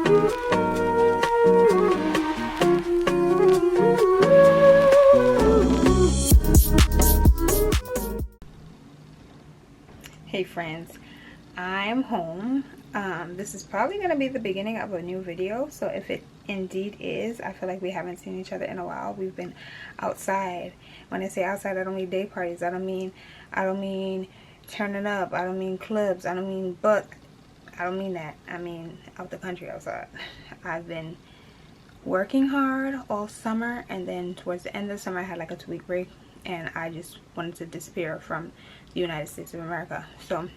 Hey friends, I'm home. This is probably going to be the beginning of a new video, so if it indeed is, I feel like we haven't seen each other in a while. We've been outside. When I say outside, I don't mean day parties. I don't mean turning up. I don't mean clubs. I don't mean that. I mean out the country outside. I've been working hard all summer, and then towards the end of the summer I had like a 2-week break, and I just wanted to disappear from the United States of America. So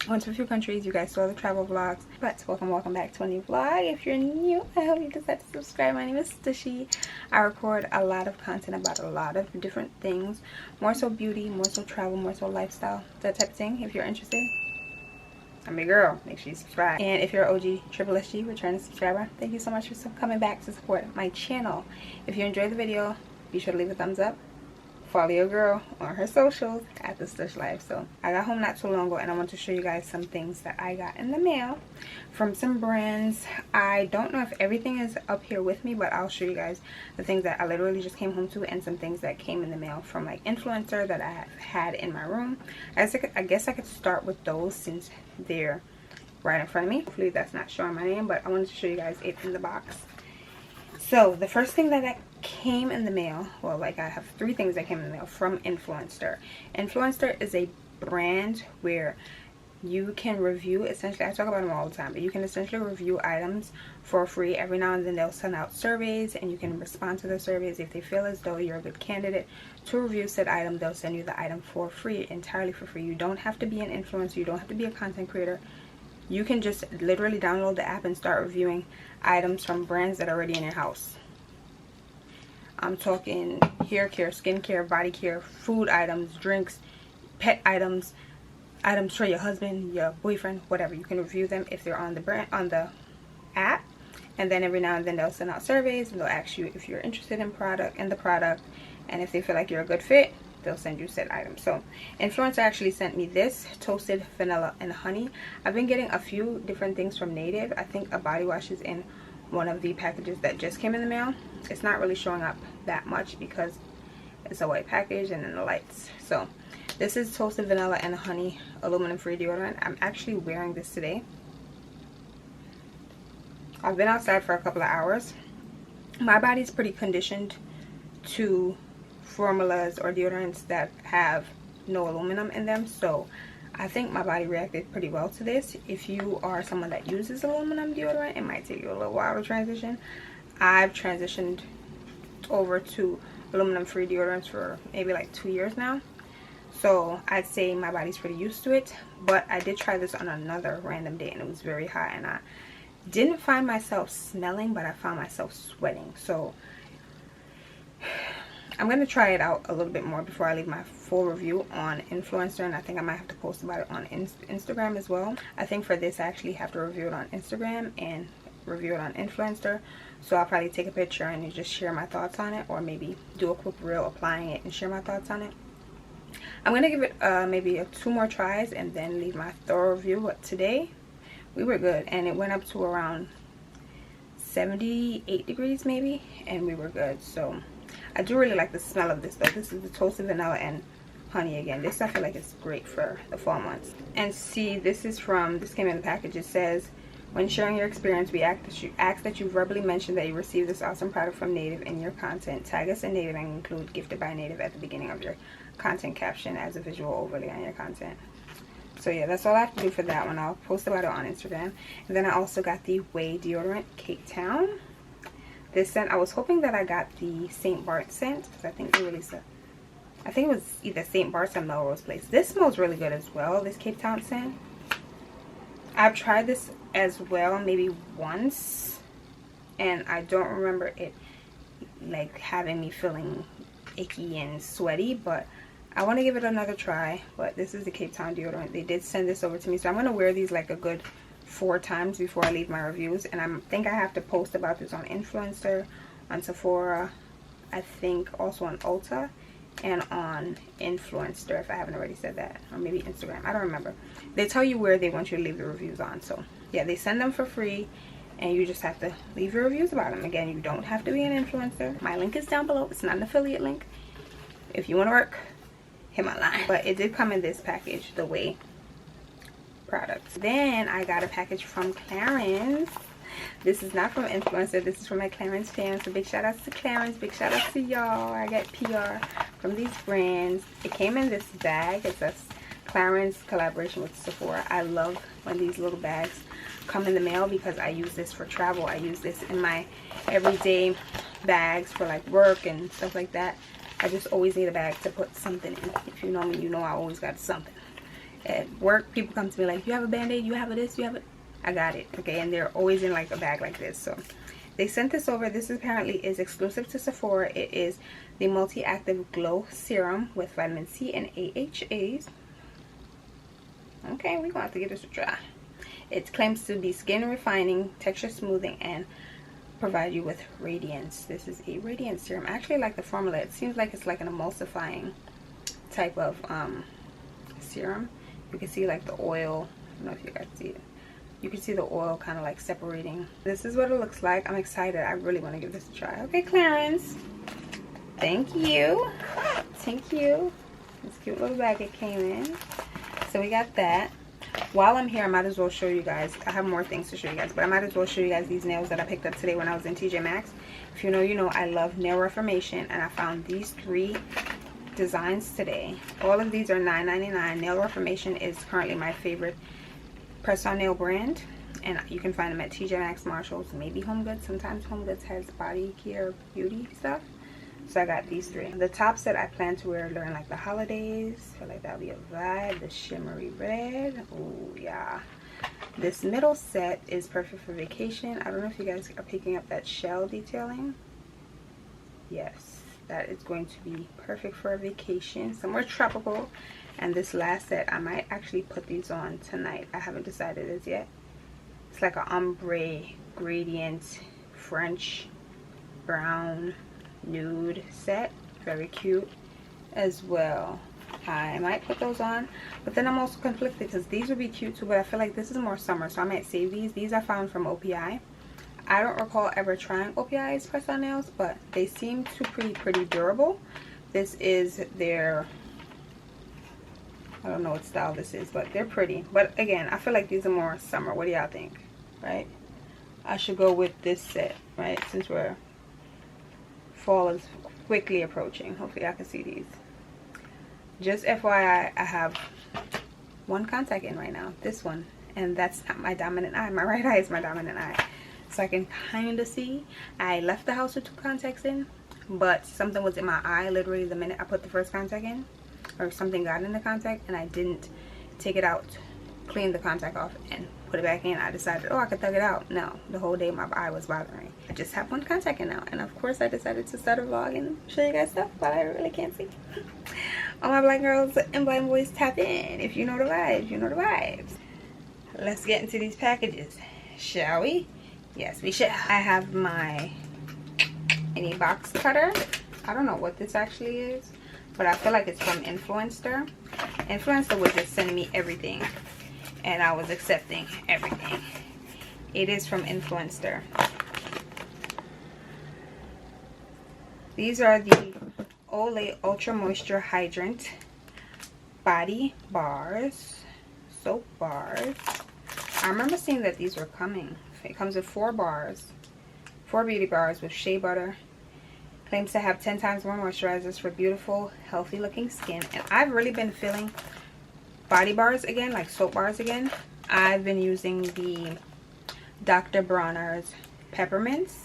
I went to a few countries. You guys saw the travel vlogs, but welcome back to a new vlog. If you're new, I hope you decide to subscribe. My name is Stushy. I record a lot of content about a lot of different things, more so beauty, more so travel, more so lifestyle, that type of thing. If you're interested, I'm your girl. Make sure you subscribe. And if you're OG Triple SG returning subscriber, thank you so much for coming back to support my channel. If you enjoyed the video, be sure to leave a thumbs up. Follow your girl on her socials at the Stush Life. So I got home not too long ago, and I want to show you guys some things that I got in the mail from some brands. I don't know if everything is up here with me, but I'll show you guys the things that I literally just came home to, and some things that came in the mail from like influencer that I have had in my room. I guess I could start with those since they're right in front of me. Hopefully that's not showing my name, but I wanted to show you guys it in the box. So the first thing that came in the mail, well, like I have 3 things that came in the mail from Influencer. Influencer is a brand where you can review, essentially, I talk about them all the time, but you can essentially review items for free. Every now and then they'll send out surveys, and you can respond to the surveys. If they feel as though you're a good candidate to review said item, they'll send you the item for free, entirely for free. You don't have to be an influencer, you don't have to be a content creator. You can just literally download the app and start reviewing items from brands that are already in your house. I'm talking hair care, skin care, body care, food items, drinks, pet items, items for your husband, your boyfriend, whatever. You can review them if they're on the app, and then every now and then they'll send out surveys, and they'll ask you if you're interested in the product, and if they feel like you're a good fit, they'll send you said item. So Influencer actually sent me this toasted vanilla and honey. I've been getting a few different things from Native. I think a body wash is in one of the packages that just came in the mail. It's not really showing up that much because it's a white package and then the lights. So this is toasted vanilla and honey aluminum free deodorant. I'm actually wearing this today. I've been outside for a couple of hours. My body's pretty conditioned to formulas or deodorants that have no aluminum in them, so I think my body reacted pretty well to this. If you are someone that uses aluminum deodorant, it might take you a little while to transition. I've transitioned over to aluminum free deodorants for maybe like 2 years now, so I'd say my body's pretty used to it. But I did try this on another random day, and it was very hot, and I didn't find myself smelling, but I found myself sweating. So I'm going to try it out a little bit more before I leave my full review on Influencer, and I think I might have to post about it on Instagram as well. I think for this I actually have to review it on Instagram and review it on Influencer, so I'll probably take a picture and just share my thoughts on it, or maybe do a quick reel applying it and share my thoughts on it. I'm going to give it maybe 2 more tries and then leave my thorough review. But today we were good, and it went up to around 78 degrees maybe, and we were good. So I do really like the smell of this though. This is the toasted vanilla and honey again. This I feel like it's great for the fall months. And see, this came in the package. It says, when sharing your experience, we ask that you verbally mention that you received this awesome product from Native in your content. Tag us in Native and include gifted by Native at the beginning of your content caption as a visual overlay on your content. So yeah, that's all I have to do for that one. I'll post about it on Instagram. And then I also got the Way deodorant, Cape Town. This scent, I was hoping that I got the St. Bart scent, because I think they released I think it was either St. Bart's or Melrose Place. This smells really good as well, this Cape Town scent. I've tried this as well maybe once, and I don't remember it like having me feeling icky and sweaty, but I want to give it another try. But this is the Cape Town deodorant. They did send this over to me, so I'm going to wear these like a good 4 times before I leave my reviews. And I think I have to post about this on Influencer, on Sephora, I think also on Ulta, and on Influencer if I haven't already said that, or maybe Instagram. I don't remember. They tell you where they want you to leave the reviews on. So yeah, they send them for free. and you just have to leave your reviews about them. Again, you don't have to be an influencer. My link is down below. It's not an affiliate link. If you want to work, hit my line. But it did come in this package, the Way products. Then I got a package from Clarins. This is not from influencer, this is from my Clarins fans. So big shout outs to Clarins, big shout outs to y'all. I got PR from these brands. It came in this bag. It's a Clarins collaboration with Sephora. I love when these little bags come in the mail because I use this for travel. I use this in my everyday bags for like work and stuff like that. I just always need a bag to put something in. If you know me, you know I always got something. At work, people come to me like, you have a band-aid, you have a this, you have it. I got it. Okay, and they're always in like a bag like this. So they sent this over. This apparently is exclusive to Sephora. It is the multi-active glow serum with vitamin C and AHAs. Okay, we're gonna have to give this a try. It claims to be skin refining, texture smoothing, and provide you with radiance. This is a radiance serum. I actually like the formula. It seems like it's like an emulsifying type of serum. You can see like the oil. I don't know if you guys see it. You can see the oil kind of like separating. This is what it looks like. I'm excited. I really want to give this a try. Okay, Clarins. Thank you. Thank you. This cute little bag it came in. So we got that. While I'm here, I might as well show you guys. I have more things to show you guys, but I might as well show you guys these nails that I picked up today when I was in TJ Maxx. If you know, you know I love nail reformation, and I found these 3 designs today. All of these are $9.99. Nail reformation is currently my favorite press-on nail brand, and you can find them at TJ Maxx, Marshalls, maybe Home Goods. Sometimes Home Goods has body care, beauty stuff. So I got these 3. The tops that I plan to wear during like the holidays, I feel like that'll be a vibe. The shimmery red, oh yeah. This middle set is perfect for vacation. I don't know if you guys are picking up that shell detailing. Yes, that is going to be perfect for a vacation, somewhere tropical. And this last set, I might actually put these on tonight. I haven't decided as yet. It's like an ombre gradient French brown nude set. Very cute as well. I might put those on, but then I'm also conflicted because these would be cute too, but I feel like this is more summer, so I might save these. These I found from OPI. I don't recall ever trying OPI's press-on nails, but they seem to be pretty durable. This is their, I don't know what style this is, but they're pretty. But again, I feel like these are more summer. What do y'all think? Right? I should go with this set, right? Since fall is quickly approaching. Hopefully I can see these. Just FYI, I have one contact in right now. This one. And that's not my dominant eye. My right eye is my dominant eye. So I can kind of see. I left the house with 2 contacts in, but something was in my eye literally the minute I put the first contact in. Or something got in the contact and I didn't take it out, clean the contact off, and put it back in. I decided, oh, I could thug it out. No, the whole day my eye was bothering me. I just have one contact in now, and of course I decided to start a vlog and show you guys stuff, but I really can't see. All my black girls and blind boys, tap in. If you know the vibes, you know the vibes. Let's get into these packages, shall we? Yes, we shall. I have my mini box cutter. I don't know what this actually is, but I feel like it's from Influencer. Influencer was just sending me everything, and I was accepting everything. It is from Influencer. These are the Olay Ultra Moisture Hydrant Body Bars, Soap Bars. I remember seeing that these were coming. It comes with 4 bars, 4 beauty bars with shea butter. Claims to have 10 times more moisturizers for beautiful, healthy looking skin. And I've really been feeling body bars again, like soap bars again. I've been using the Dr.Bronners Peppermints.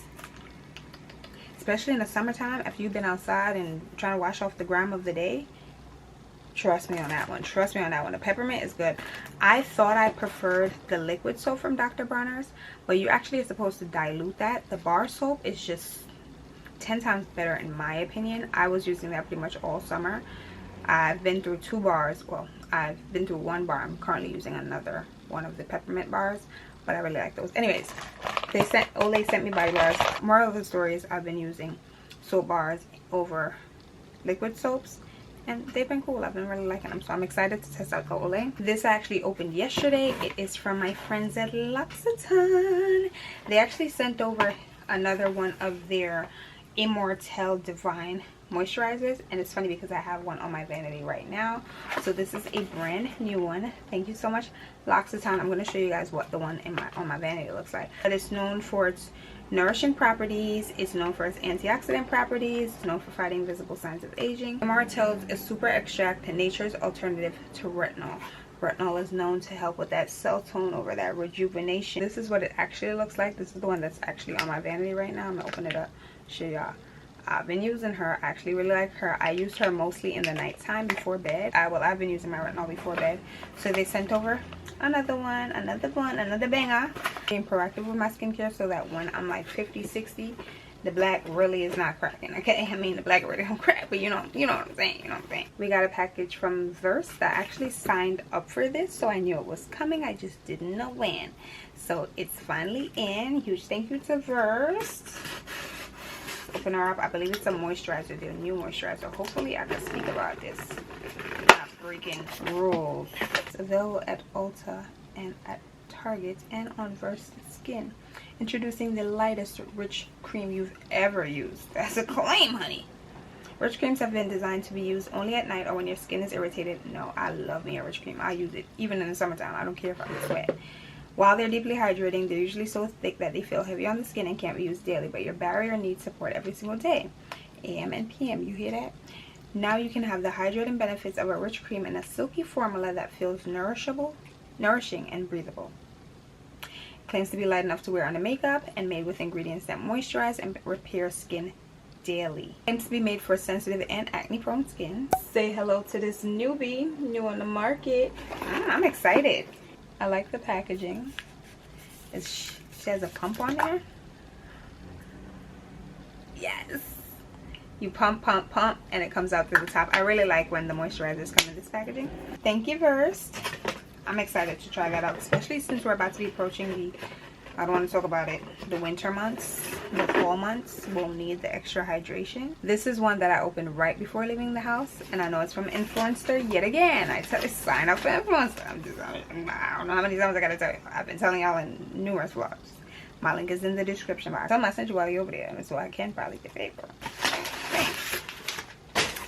Especially in the summertime, after you've been outside and trying to wash off the grime of the day. Trust me on that one. Trust me on that one. The peppermint is good. I thought I preferred the liquid soap from Dr.Bronners, but you actually are supposed to dilute that. The bar soap is just 10 times better in my opinion. I was using that pretty much all summer. I've been through 2 bars. Well, I've been through 1 bar. I'm currently using another one of the peppermint bars, but I really like those. Anyways, Olay sent me body bars. Moral of the story is I've been using soap bars over liquid soaps, and they've been cool. I've been really liking them, so I'm excited to test out the Olay. This actually opened yesterday. It is from my friends at L'Occitane. They actually sent over another one of their Immortelle Divine moisturizers, and it's funny because I have one on my vanity right now. So this is a brand new one. Thank you so much, L'Occitane. I'm going to show you guys what the one on my vanity looks like. But it's known for its nourishing properties, it's known for its antioxidant properties, it's known for fighting visible signs of aging. Immortelle's is super extract, nature's alternative to retinol. Retinol is known to help with that cell tone over, that rejuvenation. This is what it actually looks like. This is the one that's actually on my vanity right now. I'm gonna open it up, show y'all. I've been using her. I actually really like her. I use her mostly in the nighttime before bed. I've been using my retinol before bed. So they sent over another banger. Being proactive with my skincare so that when I'm like 50, 60, the black really is not cracking. Okay, I mean the black really don't crack, but you know what I'm saying. You know what I'm saying. We got a package from Verse that actually signed up for this, so I knew it was coming. I just didn't know when. So it's finally in. Huge thank you to Verse. Open her up. I believe it's a moisturizer, their new moisturizer. Hopefully I can speak about this. Not breaking rules. It's available at Ulta and at Target and on Verse Skin. Introducing the lightest rich cream you've ever used. That's a claim, honey. Rich creams have been designed to be used only at night or when your skin is irritated. No, I love me a rich cream. I use it even in the summertime. I don't care if I sweat. While they're deeply hydrating, they're usually so thick that they feel heavy on the skin and can't be used daily, but your barrier needs support every single day, AM and PM. You hear that? Now you can have the hydrating benefits of a rich cream in a silky formula that feels nourishing and breathable. Claims to be light enough to wear under makeup and made with ingredients that moisturize and repair skin daily. Claims to be made for sensitive and acne prone skin. Say hello to this newbie, new on the market. I'm excited. I like the packaging. She has a pump on there. Yes. You pump, pump, pump, and it comes out through the top. I really like when the moisturizers come in this packaging. Thank you, Verse. I'm excited to try that out, especially since we're about to be approaching the, I don't want to talk about it, the winter months, the fall months. We'll need the extra hydration. This is one that I opened right before leaving the house, and I know it's from Influencer yet again. I tell you, sign up for Influencer. I don't know how many times I gotta tell you. I've been telling y'all in numerous vlogs. My link is in the description box. Tell them I sent you while you're over there, so I can probably get paid for it. Thanks.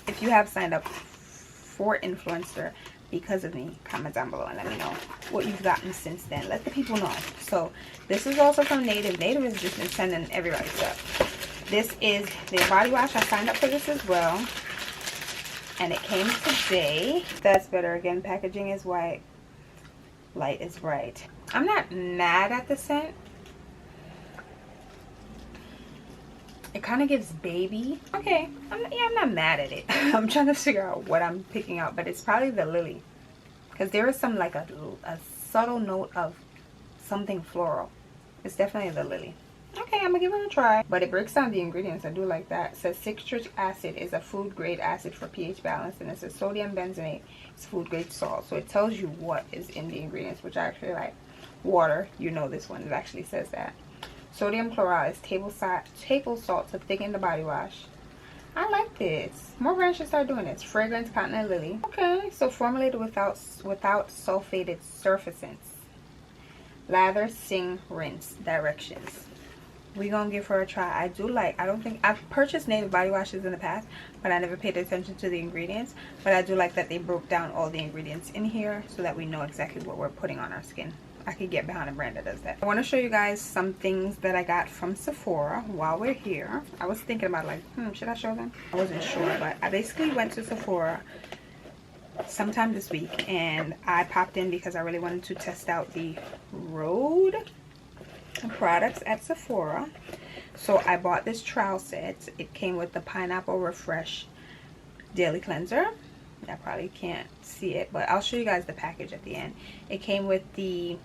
If you have signed up for Influencer because of me, comment down below and let me know what you've gotten since then. Let the people know. So this is also from Native. Native has just been sending everybody stuff. This is their body wash. I signed up for this as well, and it came today. That's better. Again, packaging is white, light is bright. I'm not mad at the scent. It kind of gives baby. Okay, I'm not mad at it. I'm trying to figure out what I'm picking out, but it's probably the lily, because there is some like a subtle note of something floral. It's definitely the lily. Okay, I'm gonna give it a try. But it breaks down the ingredients. I do like that. It says citric acid is a food grade acid for pH balance, and it says sodium benzoate is food grade salt. So it tells you what is in the ingredients, which I actually like. Water, you know this one, it actually says that. Sodium chloride is table salt to thicken the body wash. I like this. More brands should start doing this. Fragrance, cotton and lily. Okay, so formulated without sulfated surfactants. Lather, sing, rinse. Directions. We're gonna give her a try. I've purchased Native body washes in the past, but I never paid attention to the ingredients. But I do like that they broke down all the ingredients in here so that we know exactly what we're putting on our skin. I could get behind a brand that does that. I want to show you guys some things that I got from Sephora while we're here. I was thinking about like, should I show them? I wasn't sure, but I basically went to Sephora sometime this week, and I popped in because I really wanted to test out the Rhode products at Sephora. So I bought this trial set. It came with the Pineapple Refresh Daily Cleanser. I probably can't see it, but I'll show you guys the package at the end. It came with the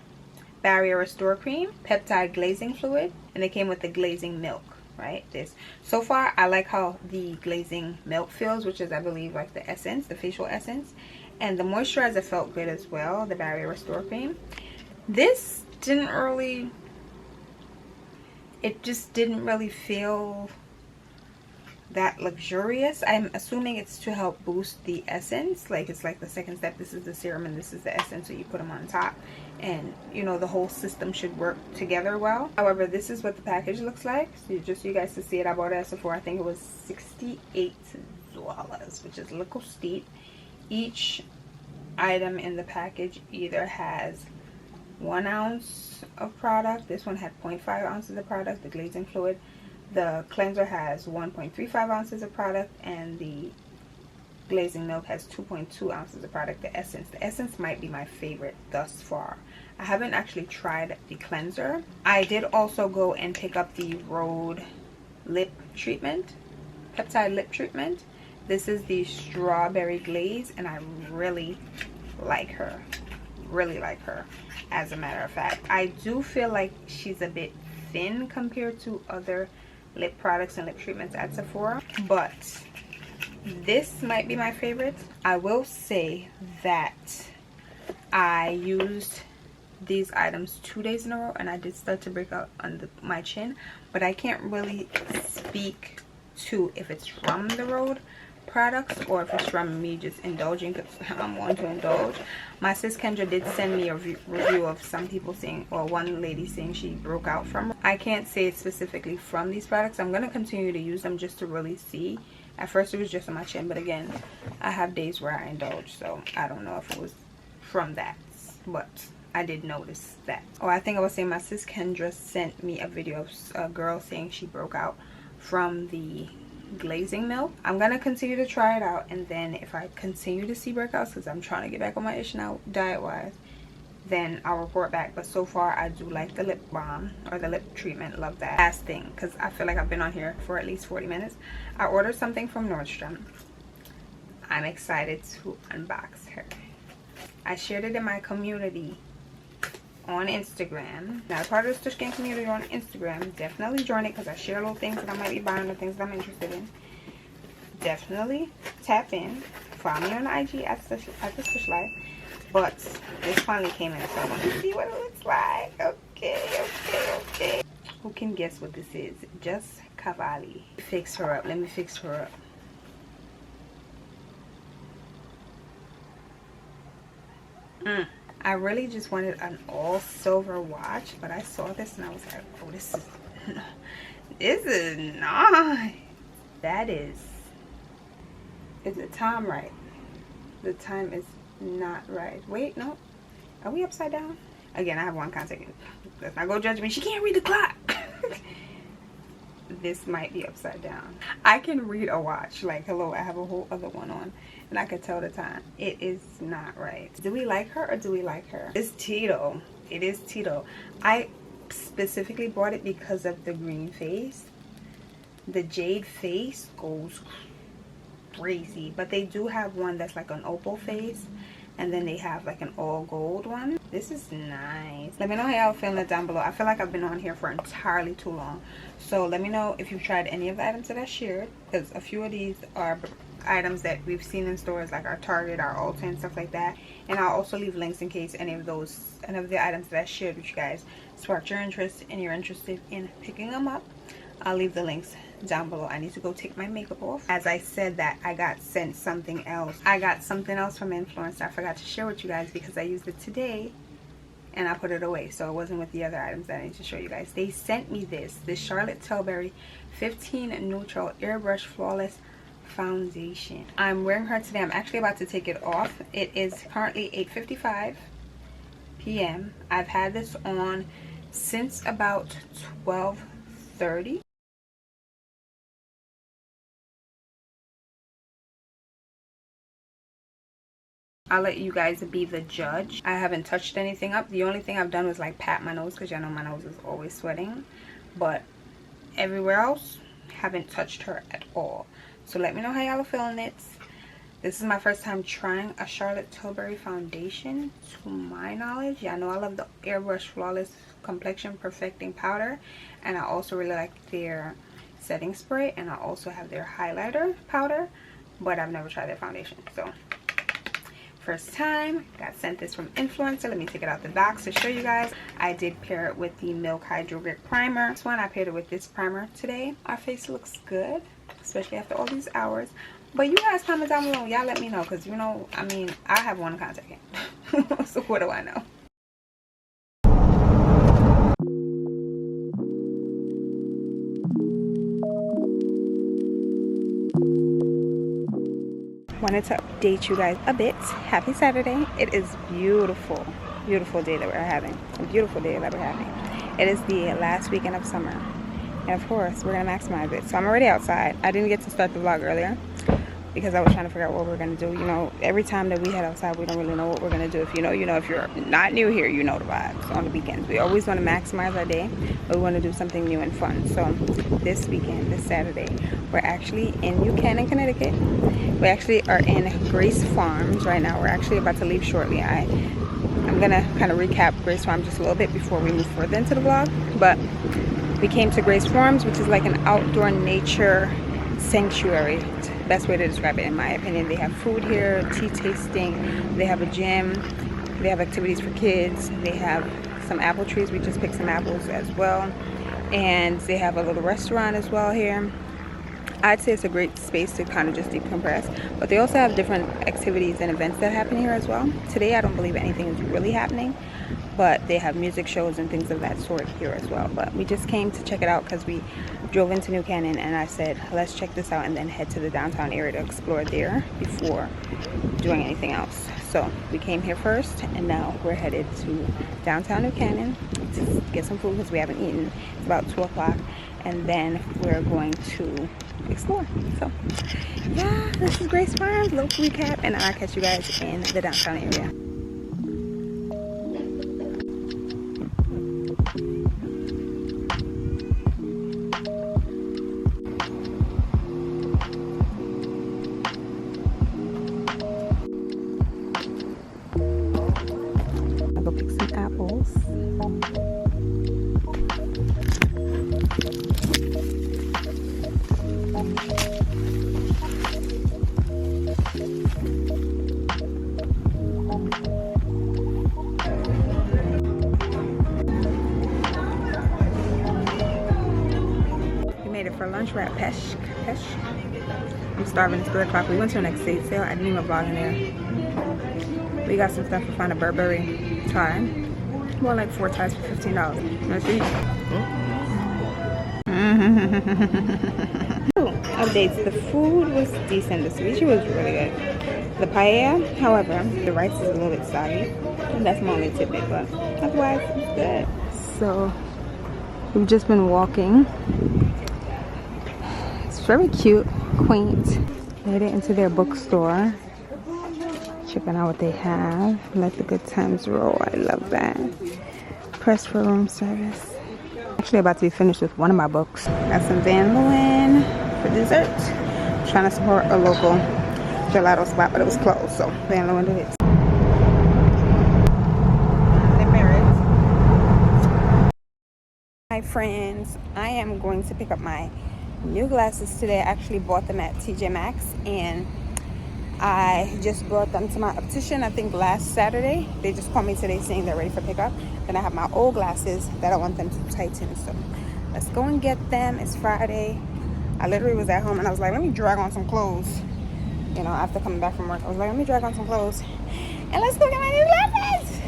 Barrier Restore Cream, Peptide Glazing Fluid, and it came with the Glazing Milk, right? This. So far, I like how the Glazing Milk feels, which is, I believe, like the essence, the facial essence. And the moisturizer felt good as well, the Barrier Restore Cream. This didn't really, it just didn't really feel that luxurious. I'm assuming it's to help boost the essence. Like, it's like the second step. This is the serum and this is the essence, so you put them on top, and you know, the whole system should work together well. However, this is what the package looks like. So just so you guys to see it, I bought it at Sephora. I think it was $68, which is a little steep. Each item in the package either has 1 ounce of product. This one had 0.5 ounces of product, the glazing fluid. The cleanser has 1.35 ounces of product, and the glazing milk has 2.2 ounces of product. The essence might be my favorite thus far. I haven't actually tried the cleanser. I did also go and pick up the Rhode lip treatment, peptide lip treatment. This is the strawberry glaze, and I really like her. Really like her, as a matter of fact. I do feel like she's a bit thin compared to other lip products and lip treatments at Sephora, but this might be my favorite. I will say that I used these items 2 days in a row, and I did start to break out on my chin, but I can't really speak to if it's from the Rhode products or if it's from me just indulging, because I'm one to indulge. My sis Kendra did send me a review of some people saying, or one lady saying she broke out from. I can't say it's specifically from these products. I'm going to continue to use them just to really see. At first it was just on my chin, but again, I have days where I indulge, so I don't know if it was from that, but I did notice that. Oh, I think I was saying my sis Kendra sent me a video of a girl saying she broke out from the glazing milk. I'm gonna continue to try it out, and then if I continue to see breakouts, because I'm trying to get back on my ish now diet wise, then I'll report back. But so far I do like the lip balm or the lip treatment. Love that. Last thing, because I feel like I've been on here for at least 40 minutes, I ordered something from Nordstrom. I'm excited to unbox her. I shared it in my community on Instagram. Now, part of the Stush Gang community on Instagram, definitely join it, because I share little things that I might be buying or things that I'm interested in. Definitely tap in. Follow me on IG at the Stush Life. But this finally came in, so I want to see what it looks like. Okay. Who can guess what this is? Just Cavali. Fix her up. Let me fix her up. I really just wanted an all silver watch, but I saw this and I was like, oh, this is nice. That is the time right? The time is not right. Wait, no, are we upside down? Again, I have one contact. Let's not go judge me. She can't read the clock. This might be upside down. I can read a watch. Like, hello, I have a whole other one on, and I can tell the time. It is not right. Do we like her or do we like her? It's Tito. It is Tito. I specifically bought it because of the green face. The jade face goes crazy, but they do have one that's like an opal face, and then they have like an all gold one. This is nice. Let me know how y'all feeling down below. I feel like I've been on here for entirely too long, so let me know if you've tried any of the items that I shared, because a few of these are items that we've seen in stores like our Target, our Ulta, and stuff like that. And I'll also leave links in case any of the items that I shared with you guys sparked your interest and you're interested in picking them up. I'll leave the links down below. I need to go take my makeup off. As I said that, I got sent something else. I got something else from Influencer. I forgot to share with you guys because I used it today and I put it away, so it wasn't with the other items that I need to show you guys. They sent me this Charlotte Tilbury 15 Neutral Airbrush Flawless Foundation. I'm wearing her today. I'm actually about to take it off. It is currently 8:55 p.m. I've had this on since about 12:30. I'll let you guys be the judge. I haven't touched anything up. The only thing I've done was like pat my nose, because y'all know my nose is always sweating. But everywhere else, haven't touched her at all. So let me know how y'all are feeling it. This is my first time trying a Charlotte Tilbury foundation, to my knowledge. Yeah, I know I love the Airbrush Flawless Complexion Perfecting Powder. And I also really like their setting spray. And I also have their highlighter powder. But I've never tried their foundation. So first time. Got sent this from Influencer. Let me take it out the box to show you guys. I did pair it with the Milk Hydro Grip Primer. This one I paired it with this primer today. Our face looks good. especially after all these hours. But you guys comment down below. Y'all let me know, because, you know, I mean, I have one to contact him. So what do I know? Wanted to update you guys a bit. Happy Saturday. It is beautiful. Beautiful day that we're having. A beautiful day that we're having. It is the last weekend of summer. And of course, we're going to maximize it. So I'm already outside. I didn't get to start the vlog earlier because I was trying to figure out what we're going to do. You know, every time that we head outside, we don't really know what we're going to do. If you know, you know. If you're not new here, you know the vibes on the weekends. We always want to maximize our day, but we want to do something new and fun. So this weekend, this Saturday, we're actually in New Canaan, Connecticut. We actually are in Grace Farms right now. We're actually about to leave shortly. I'm going to kind of recap Grace Farms just a little bit before we move further into the vlog. But we came to Grace Farms, which is like an outdoor nature sanctuary. It's the best way to describe it, in my opinion. They have food here, tea tasting, they have a gym, they have activities for kids, they have some apple trees. We just picked some apples as well. And they have a little restaurant as well here. I'd say it's a great space to kind of just decompress. But they also have different activities and events that happen here as well. Today, I don't believe anything is really happening, but they have music shows and things of that sort here as well. But we just came to check it out because we drove into New Canaan, and I said, let's check this out and then head to the downtown area to explore there before doing anything else. So we came here first, and now we're headed to downtown New Canaan to get some food because we haven't eaten. It's about 2 o'clock, and then we're going to explore. So yeah, this is Grace Farms, little recap, and I'll catch you guys in the downtown area. I'll go pick some apples. For lunch, we're at Pesh. I'm starving. It's 3 o'clock. We went to an estate sale. I didn't even vlog in there. We got some stuff. We found a Burberry tie. More like 4 ties for $15. Let's see. Updates. The food was decent. The ceviche was really good. The paella, however, the rice is a little bit soggy. And that's my only tidbit, but otherwise it's good. So we've just been walking. Very cute, quaint. Made it into their bookstore. Checking out what they have. Let the good times roll. I love that. Press for room service. Actually about to be finished with one of my books. Got some Van Leeuwen for dessert. Trying to support a local gelato spot, but it was closed, so Van Leeuwen did it. Hi friends, I am going to pick up my new glasses today. I actually bought them at TJ Maxx, and I just brought them to my optician, I think last Saturday. They just called me today saying they're ready for pickup. Then I have my old glasses that I want them to tighten, so let's go and get them. It's Friday. I literally was at home and I was like, let me drag on some clothes, you know, after coming back from work. I was like, let me drag on some clothes and let's go get my new glasses.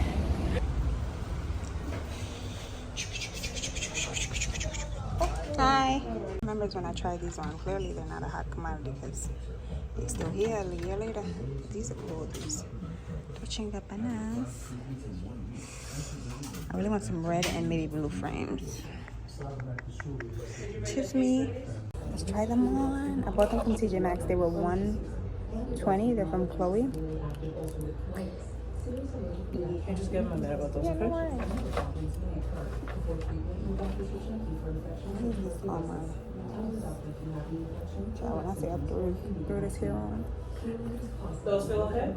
Hi. Remembers when I tried these on. Clearly they're not a hot commodity because they're still here a year later. These are cool. These touching the bananas. I really want some red and maybe blue frames. Choose me. Let's try them on. I bought them from TJ Maxx. They were $120. They're from Chloe. Can you just give them a minute about those, Yeah, okay? no worries. When I say I threw this here on. Those feel okay?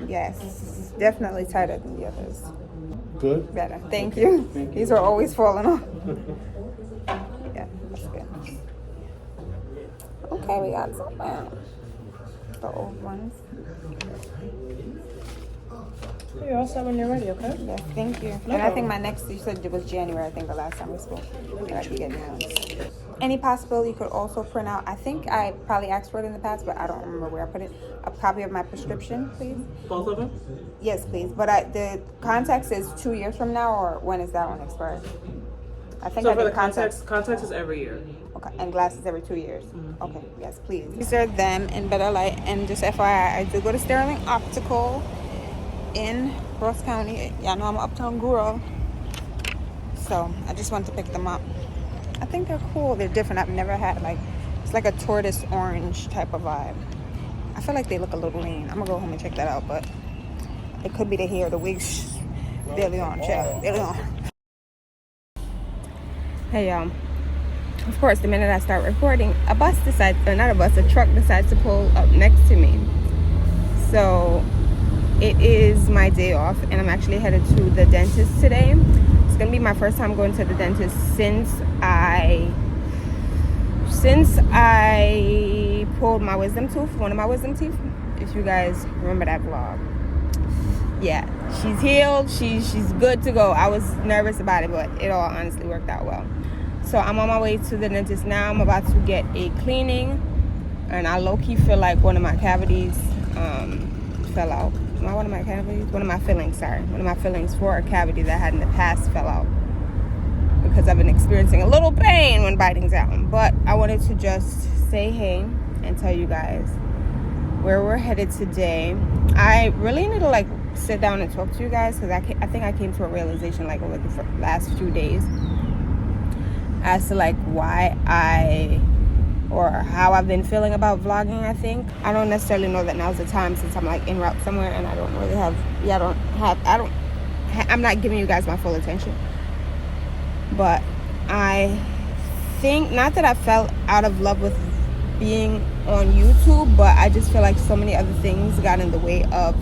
Yes, definitely tighter than the others. Good? Better. Thank you. These are always falling off. Yeah, that's good. Okay, we got some the old ones. You're all set when you're ready, okay? Yes, thank you. And I think my next, you said it was January, I think the last time we spoke. That I could get nails. Any possibility you could also print out, I think I probably asked for it in the past, but I don't remember where I put it, a copy of my prescription, please? Both of them? Yes, please. But the contacts is 2 years from now, or when is that one expired? I think So I for did the contacts is every year. Okay, and glasses every 2 years. Okay, yes, please. These are them in better light. And just FYI, I do go to Sterling Optical in Ross County. Y'all know I'm an uptown girl. So I just wanted to pick them up. I think they're cool. They're different. I've never had it's like a tortoise orange type of vibe. I feel like they look a little lean. I'm gonna go home and check that out, but it could be the hair, the wigs. Daily on, chill, daily on. Hey y'all. Of course, the minute I start recording, a truck decides to pull up next to me. So it is my day off, and I'm actually headed to the dentist today. It's gonna be my first time going to the dentist since I pulled my wisdom tooth, one of my wisdom teeth. If you guys remember that vlog. Yeah, she's healed. She's good to go. I was nervous about it, but it all honestly worked out well. So I'm on my way to the dentist now. I'm about to get a cleaning, and I low-key feel like one of my cavities fell out. Not one of my cavities? One of my fillings, sorry. One of my fillings for a cavity that I had in the past fell out because I've been experiencing a little pain when biting down. But I wanted to just say hey and tell you guys where we're headed today. I really need to sit down and talk to you guys because I think I came to a realization over the last few days as to why or how I've been feeling about vlogging. I think I don't necessarily know that now's the time since I'm en route somewhere and I don't really have I'm not giving you guys my full attention. But I think, not that I fell out of love with being on YouTube, but I just feel like so many other things got in the way of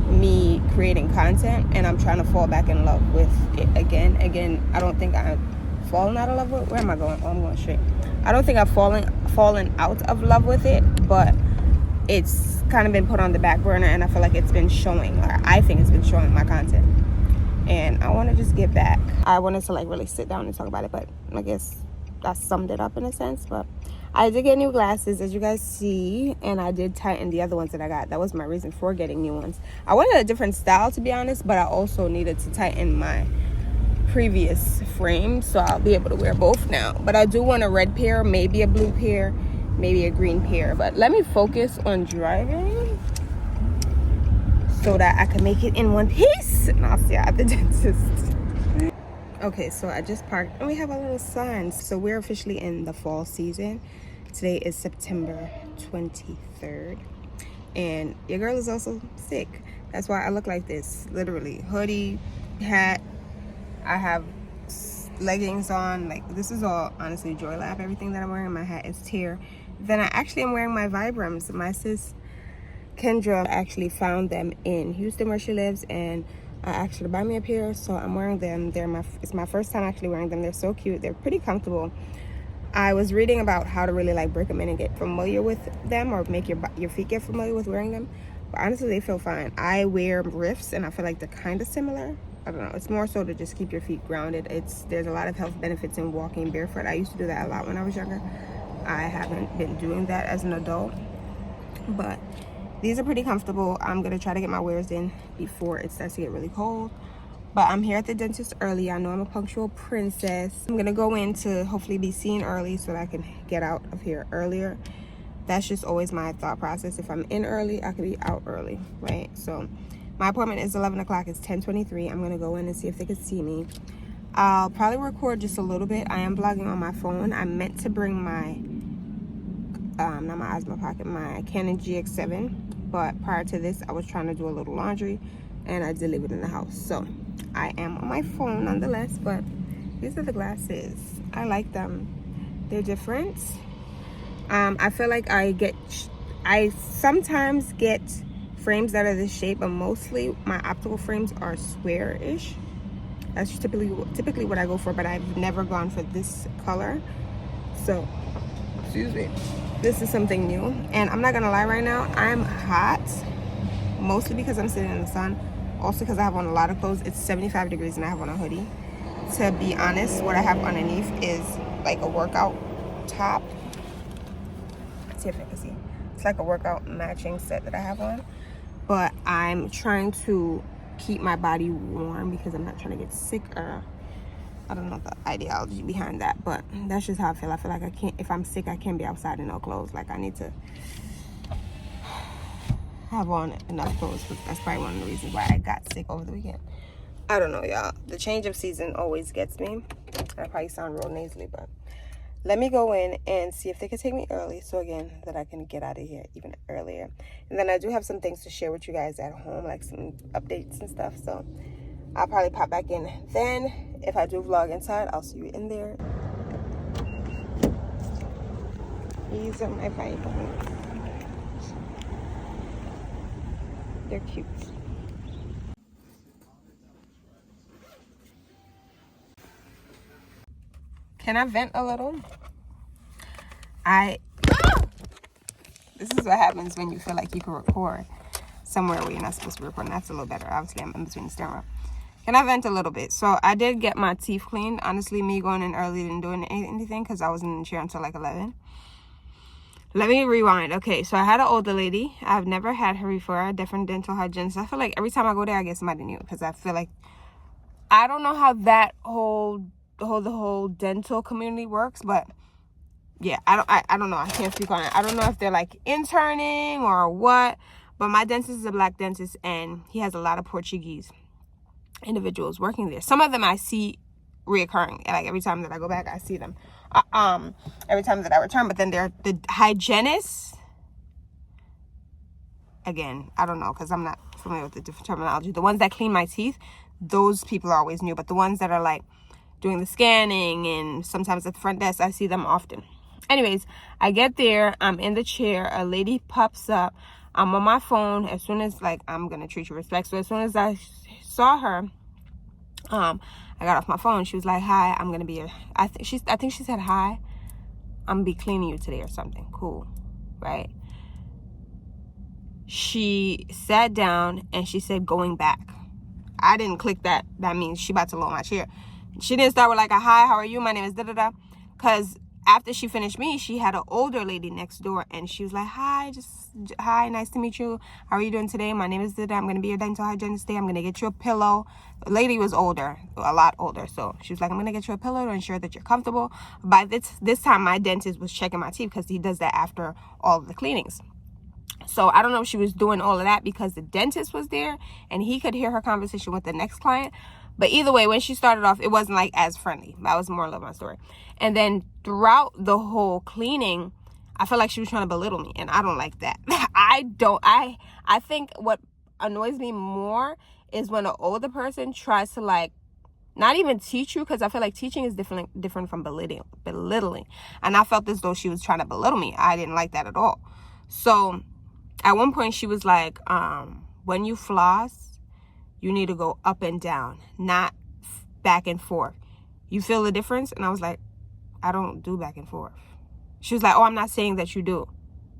me creating content, and I'm trying to fall back in love with it again. I don't think I've fallen out of love with it. Where am I going? Oh, I'm going straight. I don't think I've fallen out of love with it, but it's kind of been put on the back burner, and I feel like it's been showing, or I think it's been showing my content. And I want to just get back. I wanted to really sit down and talk about it, but I guess that summed it up in a sense. But I did get new glasses, as you guys see, and I did tighten the other ones that I got. That was my reason for getting new ones. I wanted a different style, to be honest, but I also needed to tighten my previous frame, so I'll be able to wear both now. But I do want a red pair, maybe a blue pair, maybe a green pair. But let me focus on driving so that I can make it in one piece, and I'll see you at the dentist. Okay, so I just parked and we have a little sign. So we're officially in the fall season. Today is September 23rd, and your girl is also sick. That's why I look like this, literally. Hoodie, hat, I have leggings on. This is all honestly Joy Lab, everything that I'm wearing. My hat is tear. Then I actually am wearing my Vibrams. My sis Kendra actually found them in Houston where she lives, and I asked her to buy me a pair, so I'm wearing them. It's my first time actually wearing them. They're so cute. They're pretty comfortable. I was reading about how to really break them in and get familiar with them, or make your feet get familiar with wearing them. But honestly, they feel fine. I wear Rifts, and I feel like they're kind of similar. I don't know. It's more so to just keep your feet grounded. There's a lot of health benefits in walking barefoot. I used to do that a lot when I was younger. I haven't been doing that as an adult, but these are pretty comfortable. I'm gonna try to get my wears in before it starts to get really cold. But I'm here at the dentist early. I know I'm a punctual princess. I'm gonna go in to hopefully be seen early so that I can get out of here earlier. That's just always my thought process. If I'm in early, I can be out early, right? So my appointment is 11 o'clock. It's 10:23. I'm gonna go in and see if they can see me. I'll probably record just a little bit. I am vlogging on my phone. I meant to bring my not my Osmo Pocket, my Canon GX7, but prior to this I was trying to do a little laundry and I did leave it in the house, so I am on my phone nonetheless. But these are the glasses. I like them. They're different. I feel like I sometimes get frames that are this shape, but mostly my optical frames are square-ish. That's typically what I go for, but I've never gone for this color. So excuse me, this is something new. And I'm not gonna lie, right now I'm hot, mostly because I'm sitting in the sun. Also because I have on a lot of clothes. It's 75 degrees and I have on a hoodie. To be honest, what I have underneath is like a workout top. Let's see if I can see. It's like a workout matching set that I have on. But I'm trying to keep my body warm because I'm not trying to get sick, or I don't know the ideology behind that, but that's just how I feel. I feel like I can't, if I'm sick, I can't be outside in no clothes. Like I need to have on enough clothes, because that's probably one of the reasons why I got sick over the weekend. I don't know, y'all. The change of season always gets me. I probably sound real nasally, but let me go in and see if they can take me early, so again, that I can get out of here even earlier. And then I do have some things to share with you guys at home, like some updates and stuff, so I'll probably pop back in then. If I do vlog inside, I'll see you in there. These are my vibes. They're cute. Can I vent a little? This is what happens when you feel like you can record somewhere where you're not supposed to be recording. That's a little better. Obviously, I'm in between the steering wheel. Can I vent a little bit? So I did get my teeth cleaned. Honestly, me going in early didn't do anything because I was in the chair until like 11. Let me rewind. Okay, so I had an older lady. I've never had her before. A different dental hygienist. I feel like every time I go there, I get somebody new, because I feel like, I don't know how that the whole dental community works, but yeah, I don't know. I can't speak on it. I don't know if they're like interning or what, but my dentist is a black dentist, and he has a lot of Portuguese individuals working there. Some of them I see reoccurring, like every time that I go back, I see them. Every time that I return, but then they're the hygienists. Again, I don't know, because I'm not familiar with the different terminology. The ones that clean my teeth, those people are always new, but the ones that are like doing the scanning and sometimes at the front desk, I see them often. Anyways, I get there, I'm in the chair, a lady pops up, I'm on my phone. As soon as, like, I'm gonna treat you with respect, so as soon as I saw her, I got off my phone. She was like, hi, I'm gonna be here. I think she said, hi, I'm gonna be cleaning you today or something. Cool, right? She sat down and she said, going back. I didn't click that. That means she about to lower my chair. She didn't start with like a hi, how are you? My name is da-da-da. Because after she finished me, she had an older lady next door, and she was like, hi, hi, nice to meet you. How are you doing today? My name is da-da. I'm going to be your dental hygienist today. I'm going to get you a pillow. The lady was older, a lot older. So she was like, I'm going to get you a pillow to ensure that you're comfortable. By this time, my dentist was checking my teeth, because he does that after all of the cleanings. So I don't know if she was doing all of that because the dentist was there and he could hear her conversation with the next client. But either way, when she started off, it wasn't like as friendly. That was more of my story. And then throughout the whole cleaning, I felt like she was trying to belittle me, and I don't like that. I think what annoys me more is when an older person tries to, like, not even teach you, because I feel like teaching is different from belittling. And I felt as though she was trying to belittle me. I didn't like that at all. So at one point she was like, when you floss, you need to go up and down, not back and forth. You feel the difference? And I was like, I don't do back and forth. She was like, oh, I'm not saying that you do.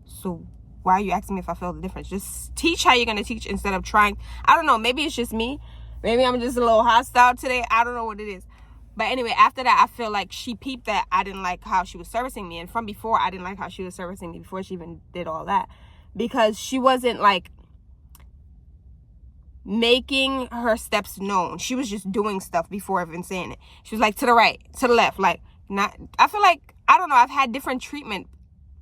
So why are you asking me if I feel the difference? Just teach how you're going to teach instead of trying. I don't know. Maybe it's just me. Maybe I'm just a little hostile today. I don't know what it is. But anyway, after that, I feel like she peeped that I didn't like how she was servicing me. And from before, I didn't like how she was servicing me before she even did all that. Because she wasn't, like, making her steps known. She was just doing stuff before even saying it. She was like, to the right, to the left. Like, not, I feel like, I don't know, I've had different treatment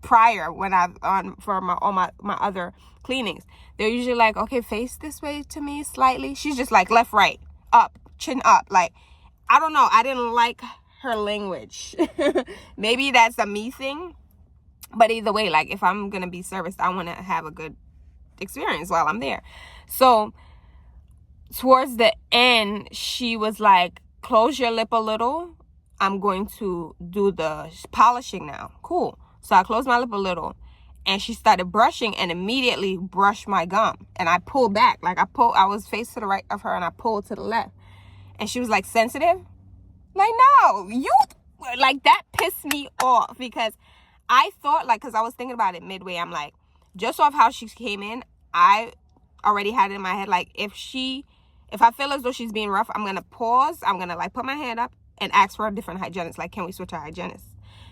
prior when I've for my other cleanings. They're usually like, okay, face this way to me slightly. She's just like left, right, up, chin up. Like, I don't know, I didn't like her language. Maybe that's a me thing, but either way, like, if I'm gonna be serviced, I want to have a good experience while I'm there. So towards the end, she was like, close your lip a little, I'm going to do the polishing now. Cool. So I closed my lip a little, and she started brushing and immediately brushed my gum. And I pulled back. Like, I was faced to the right of her, and I pulled to the left. And she was like, sensitive? Like, no, like, that pissed me off, because I thought, like, because I was thinking about it midway. I'm like, just off how she came in, I already had it in my head, like, if she If I feel as though she's being rough, I'm gonna pause. I'm gonna like put my hand up and ask for a different hygienist. Like, can we switch our hygienist?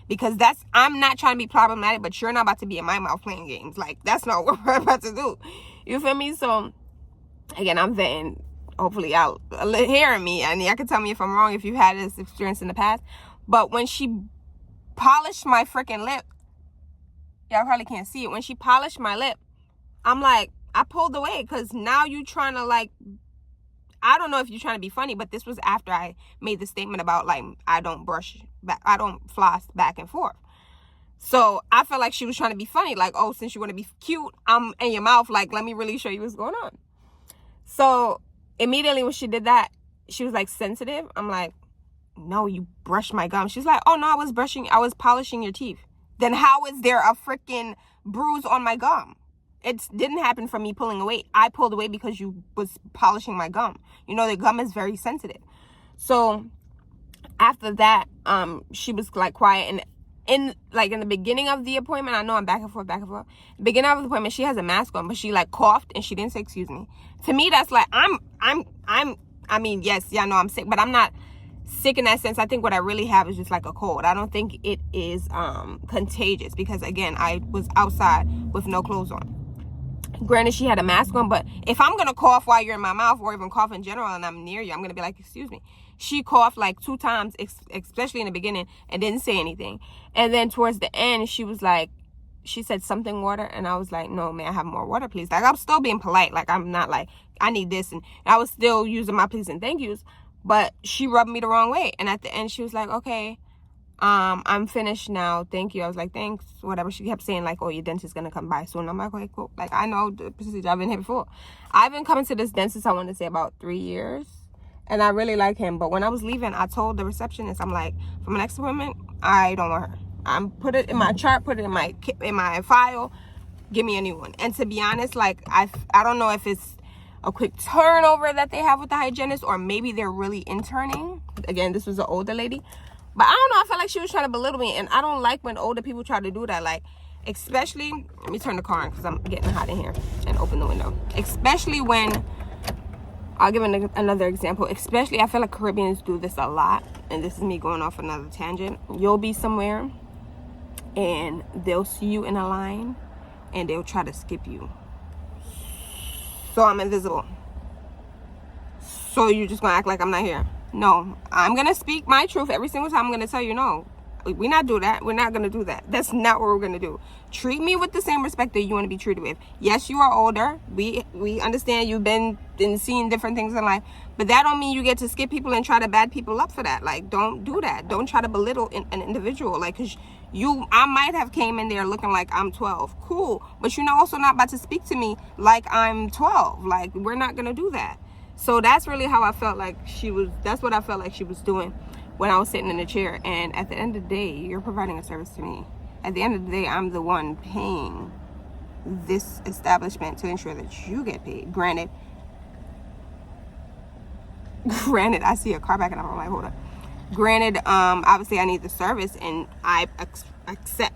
Because I'm not trying to be problematic, but you're not about to be in my mouth playing games. Like, that's not what we're about to do. You feel me? So, again, I'm venting. Hopefully, y'all hearing me. And y'all can tell me if I'm wrong if you've had this experience in the past. But when she polished my freaking lip, y'all probably can't see it. When she polished my lip, I'm like, I pulled away because now you trying to like, I don't know if you're trying to be funny, but this was after I made the statement about like, I don't floss back and forth. So I felt like she was trying to be funny. Like, oh, since you want to be cute, I'm in your mouth. Like, let me really show you what's going on. So immediately when she did that, she was like sensitive. I'm like, no, you brushed my gum. She's like, oh no, I was polishing your teeth. Then how is there a freaking bruise on my gum? It didn't happen from me pulling away. I pulled away because you was polishing my gum. You know, the gum is very sensitive. So after that, she was like quiet. And in the beginning of the appointment, I know I'm back and forth. Beginning of the appointment, she has a mask on, but she like coughed and she didn't say excuse me. To me, that's like I mean, yes, y'all know I'm sick, but I'm not sick in that sense. I think what I really have is just like a cold. I don't think it is contagious because again, I was outside with no clothes on. Granted, she had a mask on, but if I'm gonna cough while you're in my mouth or even cough in general and I'm near you, I'm gonna be like, excuse me. She coughed like 2 times, especially in the beginning, and didn't say anything. And then towards the end, she was like, she said something water, and I was like, no, may I have more water, please? Like, I'm still being polite. Like, I'm not like, I need this. And I was still using my please and thank yous, but she rubbed me the wrong way. And at the end, she was like, okay, I'm finished now. Thank you. I was like, thanks, whatever. She kept saying like, oh, your dentist is going to come by soon. I'm like, okay, cool. Like, I know the procedure. I've been here before. I've been coming to this dentist, I want to say about 3 years. And I really like him. But when I was leaving, I told the receptionist, I'm like, for my next appointment, I don't want her. I'm put it in my chart, put it in my file. Give me a new one. And to be honest, like, I don't know if it's a quick turnover that they have with the hygienist, or maybe they're really interning. Again, this was an older lady. But I don't know, I felt like she was trying to belittle me. And I don't like when older people try to do that. Like, especially, let me turn the car on because I'm getting hot in here, and open the window. Especially when, I'll give another example. Especially, I feel like Caribbeans do this a lot. And this is me going off another tangent. You'll be somewhere and they'll see you in a line and they'll try to skip you. So I'm invisible. So you're just gonna act like I'm not here. No, I'm gonna speak my truth every single time. I'm gonna tell you, no, we're not do that. We're not gonna do that. That's not what we're gonna do. Treat me with the same respect that you want to be treated with. Yes, you are older. We understand you've been seeing different things in life, but that don't mean you get to skip people and try to bad people up for that. Like, don't do that. Don't try to belittle an individual. Like, cause I might have came in there looking like I'm 12. Cool, but you're also not about to speak to me like I'm 12. Like, we're not gonna do that. So that's really how I felt like that's what I felt like she was doing when I was sitting in the chair. And at the end of the day, you're providing a service to me. At the end of the day, I'm the one paying this establishment to ensure that you get paid. Granted, I see a car backing up. I'm like, hold up. Granted, obviously I need the service and I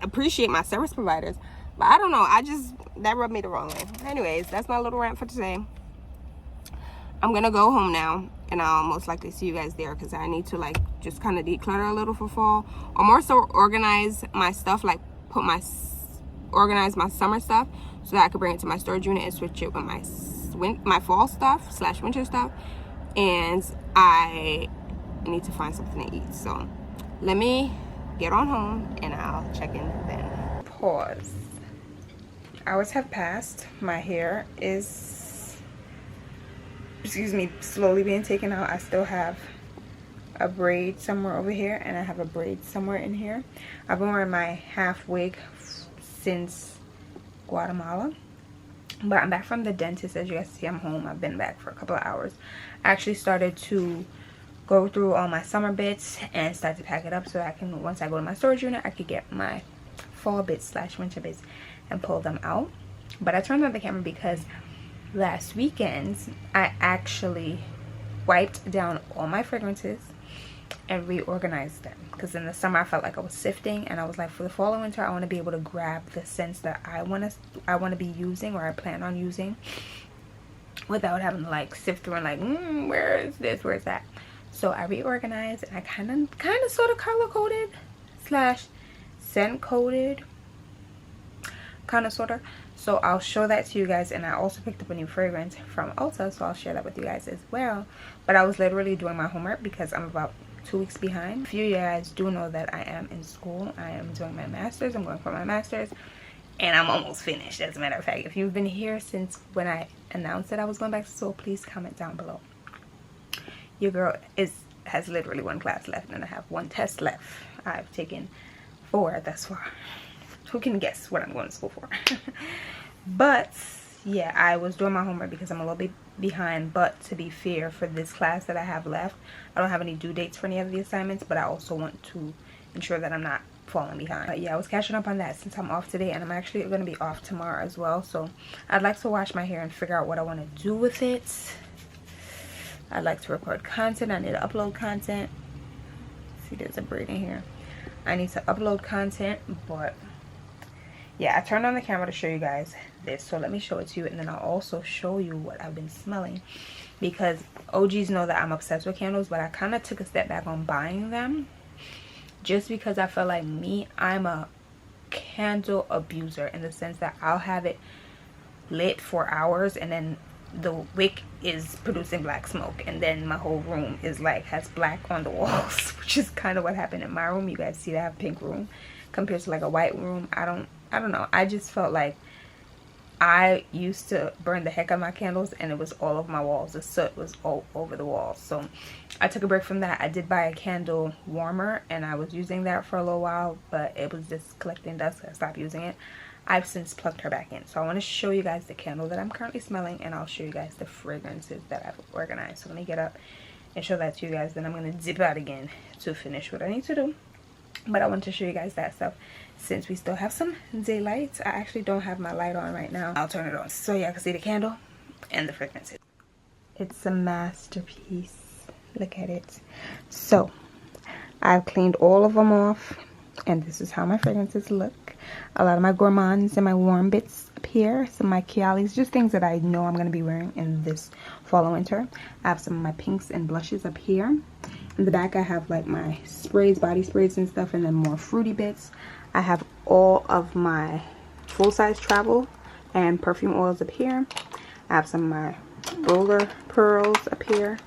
appreciate my service providers. But I don't know, that rubbed me the wrong way. Anyways, that's my little rant for today. I'm gonna go home now, and I'll most likely see you guys there because I need to like just kind of declutter a little for fall, or more so organize my stuff, like organize my summer stuff so that I could bring it to my storage unit and switch it with my fall stuff / winter stuff. And I need to find something to eat, so let me get on home and I'll check in then. Pause. Hours have passed. My hair is, slowly being taken out. I still have a braid somewhere over here and I have a braid somewhere in here. I've been wearing my half wig since Guatemala, but I'm back from the dentist. As you guys see, I'm home. I've been back for a couple of hours. I actually started to go through all my summer bits and start to pack it up so I can, once I go to my storage unit, I could get my fall bits / winter bits and pull them out. But I turned on the camera because last weekend I actually wiped down all my fragrances and reorganized them, because in the summer I felt like I was sifting, and I was like, for the fall and winter I want to be able to grab the scents that I want to be using or I plan on using. without having to like sift through and like, where is this, where's that. So I reorganized and I kind of sort of color coded slash scent coded, kind of sort of. So I'll show that to you guys, and I also picked up a new fragrance from Ulta, so I'll share that with you guys as well. But I was literally doing my homework because I'm about 2 weeks behind. A few of you guys do know that I am in school. I am doing my master's. I'm going for my master's, and I'm almost finished. As a matter of fact, if you've been here since when I announced that I was going back to school, please comment down below. Your girl has literally 1 class left, and I have 1 test left. I've taken 4 thus far. Who can guess what I'm going to school for? But yeah, I was doing my homework because I'm a little bit behind. But to be fair, for this class that I have left, I don't have any due dates for any of the assignments, but I also want to ensure that I'm not falling behind. But yeah, I was catching up on that since I'm off today, and I'm actually going to be off tomorrow as well. So I'd like to wash my hair and figure out what I want to do with it. I'd like to record content. I need to upload content. See, there's a braid in here. I need to upload content, but yeah, I turned on the camera to show you guys this, so let me show it to you, and then I'll also show you what I've been smelling, because OGs know that I'm obsessed with candles, but I kind of took a step back on buying them just because I feel like I'm a candle abuser, in the sense that I'll have it lit for hours and then the wick is producing black smoke, and then my whole room is like has black on the walls, which is kind of what happened in my room. You guys see that I have a pink room compared to like a white room. I don't know, I just felt like I used to burn the heck out of my candles, and it was all over my walls. The soot was all over the walls. So I took a break from that. I did buy a candle warmer, and I was using that for a little while, but it was just collecting dust, so I stopped using it. I've since plugged her back in. So I want to show you guys the candle that I'm currently smelling, and I'll show you guys the fragrances that I've organized. So let me get up and show that to you guys. Then I'm going to dip out again to finish what I need to do. But I want to show you guys that stuff since we still have some daylight. I actually don't have my light on right now. I'll turn it on so y'all can see the candle and the fragrances. It's a masterpiece. Look at it. So I've cleaned all of them off, and this is how my fragrances look. A lot of my gourmands and my warm bits up here. Some of my Cavallis, just things that I know I'm going to be wearing in this fall and winter. I have some of my pinks and blushes up here. In the back I have like my sprays, body sprays and stuff, and then more fruity bits. I have all of my full-size travel and perfume oils up here. I have some of my roller pearls up here,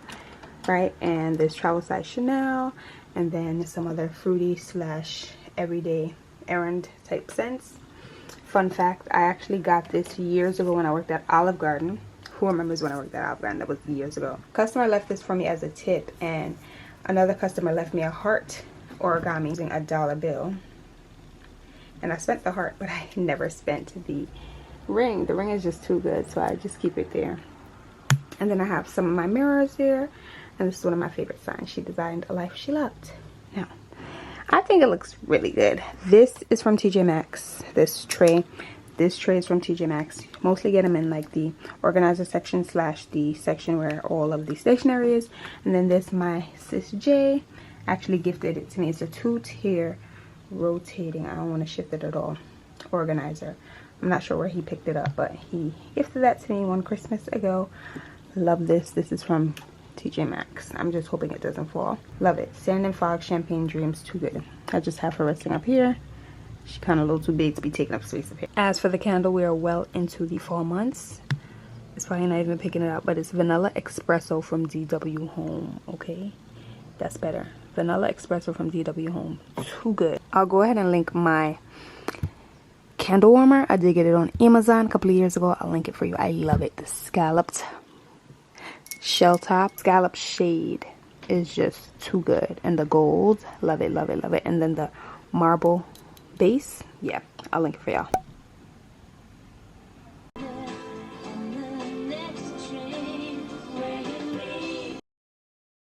right? And this travel size Chanel, and then some other fruity slash everyday errand type scents. Fun fact, I actually got this years ago when I worked at Olive Garden. Who remembers when I worked at Olive Garden? That was years ago. Customer left this for me as a tip, and another customer left me a heart origami using a $1 bill. And I spent the heart, but I never spent the ring. The ring is just too good, so I just keep it there. And then I have some of my mirrors here, and this is one of my favorite signs. She designed a life she loved. Now, I think it looks really good. This is from TJ Maxx. This tray is from TJ Maxx. Mostly get them in like the organizer section slash the section where all of the stationery is. And then this, my sis J actually gifted it to me. It's a 2-tier rotating, I don't want to shift it at all, organizer. I'm not sure where he picked it up, but he gifted that to me one Christmas ago. Love this. This is from TJ Maxx. I'm just hoping it doesn't fall. Love it. Sand and Fog Champagne Dreams, too good. I just have her resting up here. She's kind of a little too big to be taking up space up here. As for the candle, we are well into the fall months. It's probably not even picking it up, but it's Vanilla Espresso from DW Home. Okay, that's better. Vanilla Espresso from DW Home, too good. I'll go ahead and link my candle warmer. I did get it on Amazon a couple of years ago. I'll link it for you. I love it. The scalloped shell top scallop shade is just too good, and the gold, love it, love it, love it. And then the marble base, yeah, I'll link it for y'all.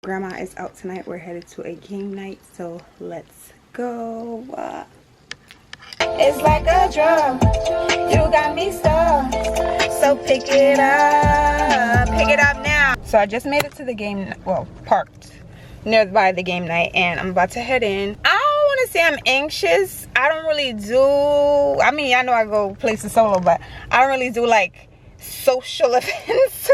Grandma is out tonight. We're headed to a game night, so let's go. It's like a drug, you got me stuck, so pick it up now. So I just made it to the game, well, parked nearby the game night, and I'm about to head in. I don't want to say I'm anxious. I don't really do, I mean, I know I go places solo, but I don't really do like social events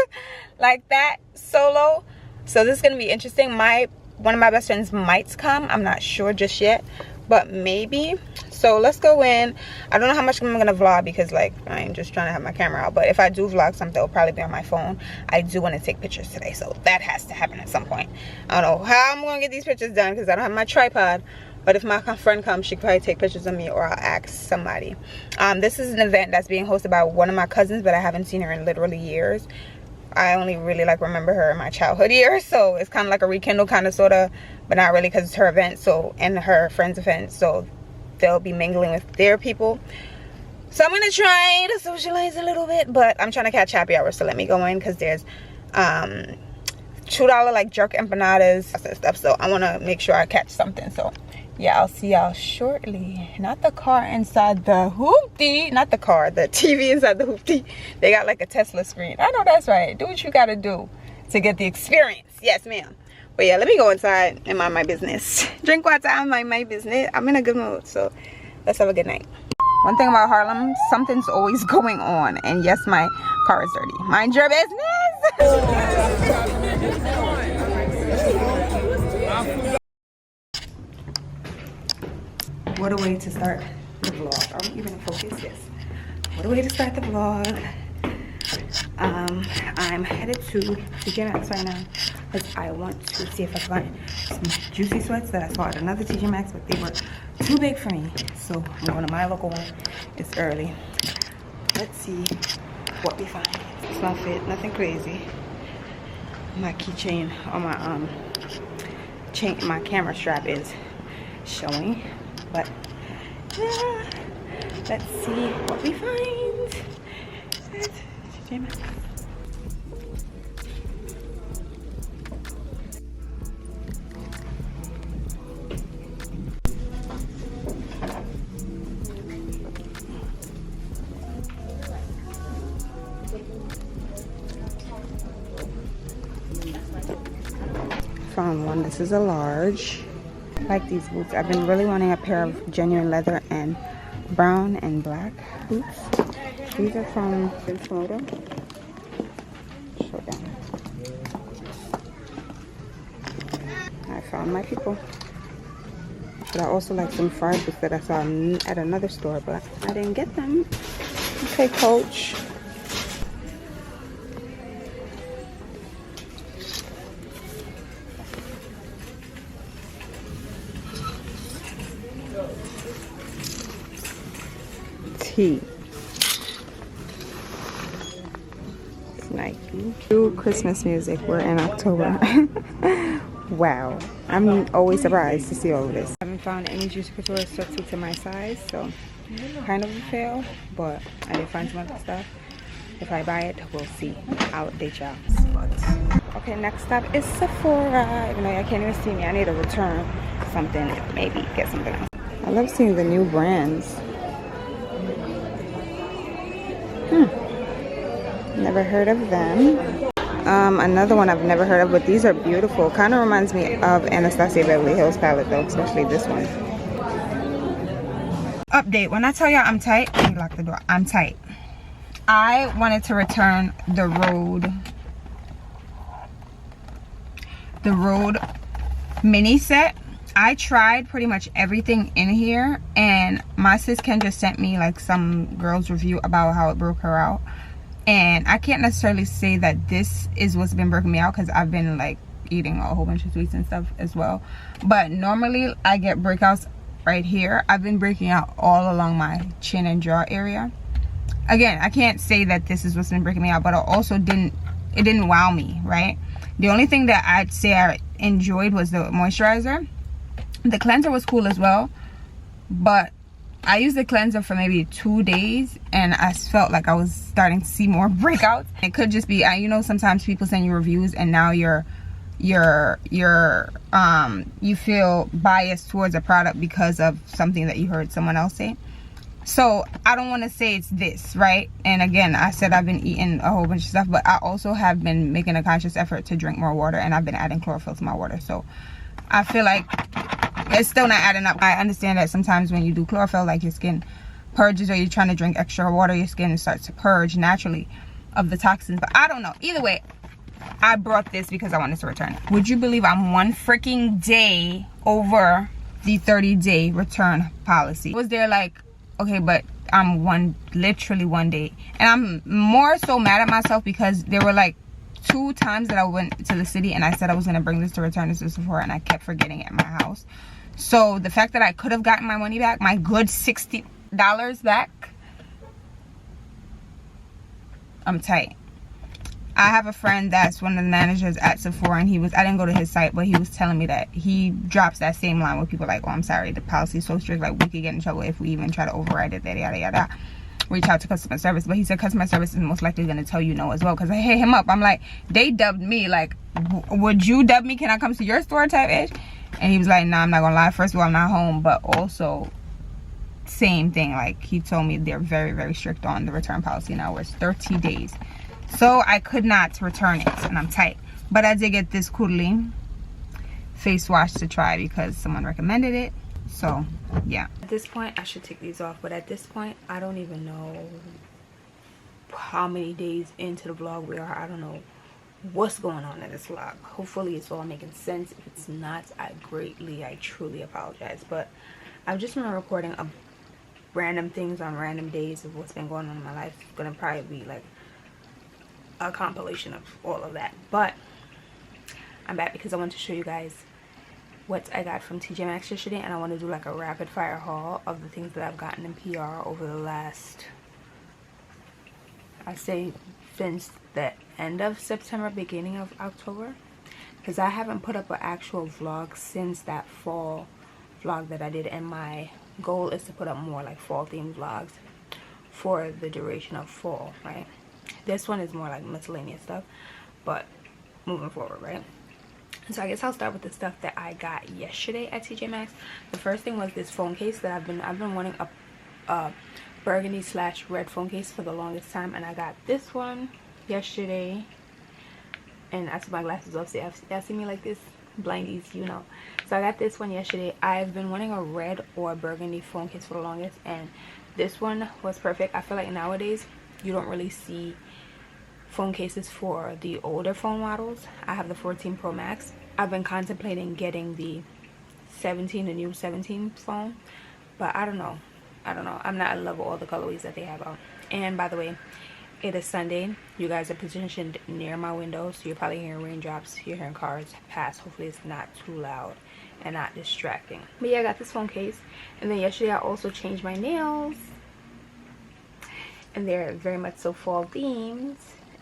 like that solo. So this is gonna be interesting. One of my best friends might come. I'm not sure just yet, but maybe. So let's go in. I don't know how much I'm gonna vlog because like I'm just trying to have my camera out, but if I do vlog something, it'll probably be on my phone. I do want to take pictures today, so that has to happen at some point. I don't know how I'm gonna get these pictures done because I don't have my tripod, but if my friend comes, she can probably take pictures of me, or I'll ask somebody. This is an event that's being hosted by one of my cousins, but I haven't seen her in literally years. I only really like remember her in my childhood years, so it's kind of like a rekindle kind of sort of, but not really because it's her event, so, and her friend's event, so they'll be mingling with their people. So I'm gonna try to socialize a little bit, but I'm trying to catch happy hours, so let me go in because there's $2 like jerk empanadas and stuff, so I want to make sure I catch something. So yeah, I'll see y'all shortly. Not the car inside the hoopty, not the car, the TV inside the hoopty. They got like a Tesla screen. I know that's right. Do what you gotta do to get the experience. Yes, ma'am. But yeah, let me go inside and mind my business. Drink water and mind my business. I'm in a good mood, so let's have a good night. One thing about Harlem, something's always going on. And yes, my car is dirty. Mind your business. What a way to start the vlog. Are we even focused? Yes. What a way to start the vlog. I'm headed to TJ Maxx right now because I want to see if I find some juicy sweats that I saw at another TJ Maxx, but they were too big for me. So I'm going to my local one. It's early. Let's see what we find. Small fit, nothing crazy. My keychain on my my camera strap is showing, but yeah, let's see what we find at TJ Maxx. Found one. This is a large. I like these boots. I've been really wanting a pair of genuine leather and brown and black boots. These are from Moto. Show down. I found my people. But I also like some fried boots that I saw at another store, but I didn't get them. Okay, Coach. It's Nike. New Christmas music. We're in October. Wow. I'm always surprised to see all of this. I haven't found any Juicy Couture sweatsuits in my size, so kind of a fail, but I did find some other stuff. If I buy it, we'll see. I'll update y'all. Okay, next stop is Sephora. Even though y'all can't even see me, I need to return something, maybe get something else. I love seeing the new brands. Never heard of them. Another one I've never heard of, but these are beautiful. Kind of reminds me of Anastasia Beverly Hills palette though, especially this one. Update. When I tell y'all I'm tight, let me lock the door. I'm tight. I wanted to return the Rode mini set. I tried pretty much everything in here, and my sis Ken just sent me like some girl's review about how it broke her out. And I can't necessarily say that this is what's been breaking me out because I've been like eating a whole bunch of sweets and stuff as well. But normally I get breakouts right here. I've been breaking out all along my chin and jaw area. Again, I can't say that this is what's been breaking me out, but it also didn't wow me, right? The only thing that I'd say I enjoyed was the moisturizer. The cleanser was cool as well, but I used the cleanser for maybe 2 days and I felt like I was starting to see more breakouts. It could just be, you know, sometimes people send you reviews and now you feel biased towards a product because of something that you heard someone else say. So I don't want to say it's this, right? And again, I said I've been eating a whole bunch of stuff, but I also have been making a conscious effort to drink more water, and I've been adding chlorophyll to my water. So I feel like it's still not adding up. I understand that sometimes when you do chlorophyll, like your skin purges, or you're trying to drink extra water, your skin starts to purge naturally. of the toxins. But I don't know. Either way, I brought this because I wanted to return it. Would you believe I'm one freaking day over the 30-day return policy? I was there like, okay, but I'm literally 1 day. And I'm more so mad at myself because there were like 2 times that I went to the city and I said I was going to bring this to return this to Sephora, and I kept forgetting it at my house. So the fact that I could have gotten my money back, my good $60 back, I'm tight. I have a friend that's one of the managers at Sephora, and I didn't go to his site, but he was telling me that he drops that same line where people are like, oh, I'm sorry, the policy is so strict, like we could get in trouble if we even try to override it, yada yada. Reach out to customer service. But he said customer service is most likely going to tell you no as well, because I hit him up. I'm like, they dubbed me, like, would you dub me? Can I come to your store type ish? And he was like, nah, I'm not gonna lie, first of all, I'm not home, but also same thing, like he told me they're very, very strict on the return policy now, where it's 30 days. So I could not return it, and I'm tight. But I did get this Cavali face wash to try because someone recommended it. So yeah, at this point I should take these off, but at this point I don't even know how many days into the vlog we are. I don't know what's going on in this vlog. Hopefully it's all making sense. If it's not, I truly apologize. But I've just been recording random things on random days of what's been going on in my life. It's gonna probably be like a compilation of all of that. But I'm back because I want to show you guys what I got from TJ Maxx yesterday, and I want to do like a rapid fire haul of the things that I've gotten in PR over the last, I say, since the end of September, beginning of October, because I haven't put up an actual vlog since that fall vlog that I did, and my goal is to put up more like fall themed vlogs for the duration of fall, right? This one is more like miscellaneous stuff, but moving forward, right? So I guess I'll start with the stuff that I got yesterday at TJ Maxx. The first thing was this phone case that I've been wanting a burgundy / red phone case for the longest time, and I got this one yesterday. And I took my glasses off, so y'all see me like this, blindies, you know. So I got this one yesterday. I've been wanting a red or burgundy phone case for the longest, and this one was perfect. I feel like nowadays you don't really see phone cases for the older phone models. I have the 14 Pro Max. I've been contemplating getting the new 17 phone, but I don't know. I'm not in love with all the colorways that they have out. And by the way, it is Sunday. You guys are positioned near my window, so you're probably hearing raindrops. You're hearing cars pass. Hopefully it's not too loud and not distracting. But yeah, I got this phone case. And then yesterday I also changed my nails, and they're very much so fall themed.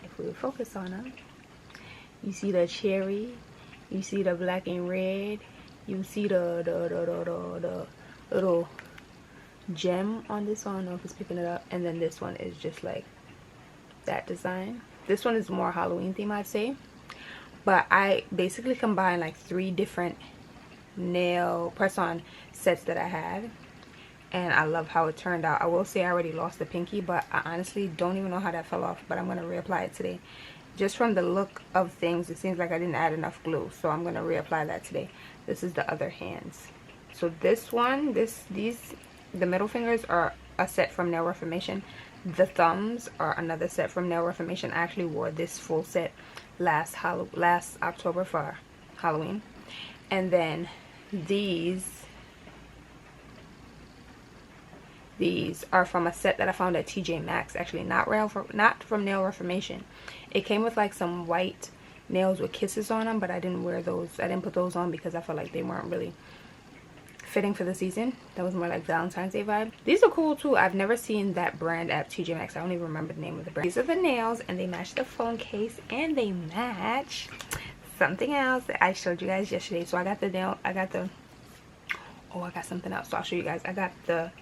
If we would focus on them, you see the cherry, you see the black and red, you see the little gem on this one. I don't know if it's picking it up. And then this one is just like that design. This one is more Halloween theme, I'd say. But I basically combined like 3 different nail press-on sets that I had, and I love how it turned out. I will say I already lost the pinky, but I honestly don't even know how that fell off, but I'm going to reapply it today. Just from the look of things, it seems like I didn't add enough glue, so I'm going to reapply that today. This is the other hands. So this one, the middle fingers are a set from Nail Reformation. The thumbs are another set from Nail Reformation. I actually wore this full set last October for Halloween. And then these are from a set that I found at TJ Maxx, actually, not from Nail Reformation. It came with like some white nails with kisses on them, but I didn't wear those. I didn't put those on because I felt like they weren't really fitting for the season. That was more like Valentine's Day vibe. These are cool too. I've never seen that brand at TJ Maxx. I don't even remember the name of the brand. These are the nails, and they match the phone case, and they match something else that I showed you guys yesterday. So I got something else, so I'll show you guys. I got the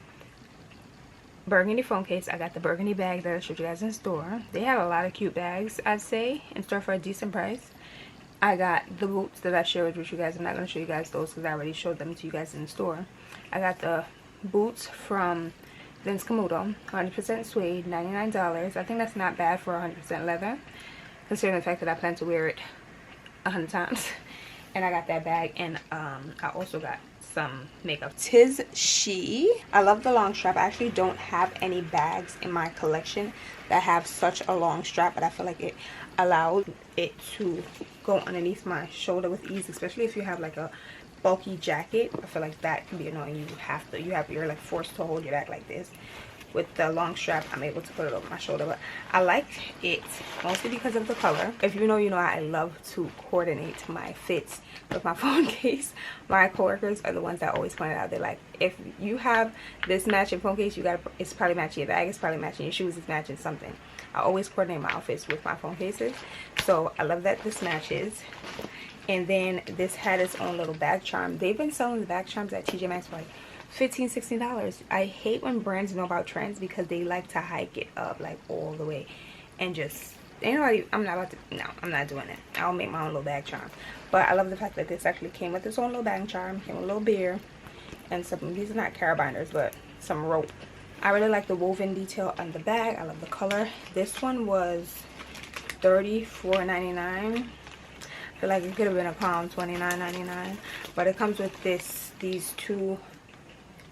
burgundy phone case. I got the burgundy bag that I showed you guys in store. They had a lot of cute bags, I'd say, in store for a decent price. I got the boots that I shared with you guys. I'm not going to show you guys those because I already showed them to you guys in the store. I got the boots from Vince Camuto, 100% suede, $99. I think that's not bad for 100% leather, considering the fact that I plan to wear it 100 times. And I got that bag, and I also got some makeup. Tis She. I love the long strap. I actually don't have any bags in my collection that have such a long strap, but I feel like it allows it to go underneath my shoulder with ease, especially if you have like a bulky jacket. I feel like that can be annoying. You're like forced to hold your bag like this. With the long strap, I'm able to put it over my shoulder, but I like it mostly because of the color. If you know, you know I love to coordinate my fits with my phone case. My coworkers are the ones that always point it out. They're like, if you have this matching phone case, it's probably matching your bag, it's probably matching your shoes, it's matching something. I always coordinate my outfits with my phone cases, so I love that this matches. And then this had its own little bag charm. They've been selling the bag charms at TJ Maxx for like $15-16. I hate when brands know about trends because they like to hike it up like all the way and just, anyway, I'm not doing it. I'll make my own little bag charm. But I love the fact that this actually came with its own little bag charm, came with a little beer and some, these are not carabiners, but some rope. I really like the woven detail on the bag. I love the color. This one was $34.99. I feel like it could have been a pound, $29.99. But it comes with these two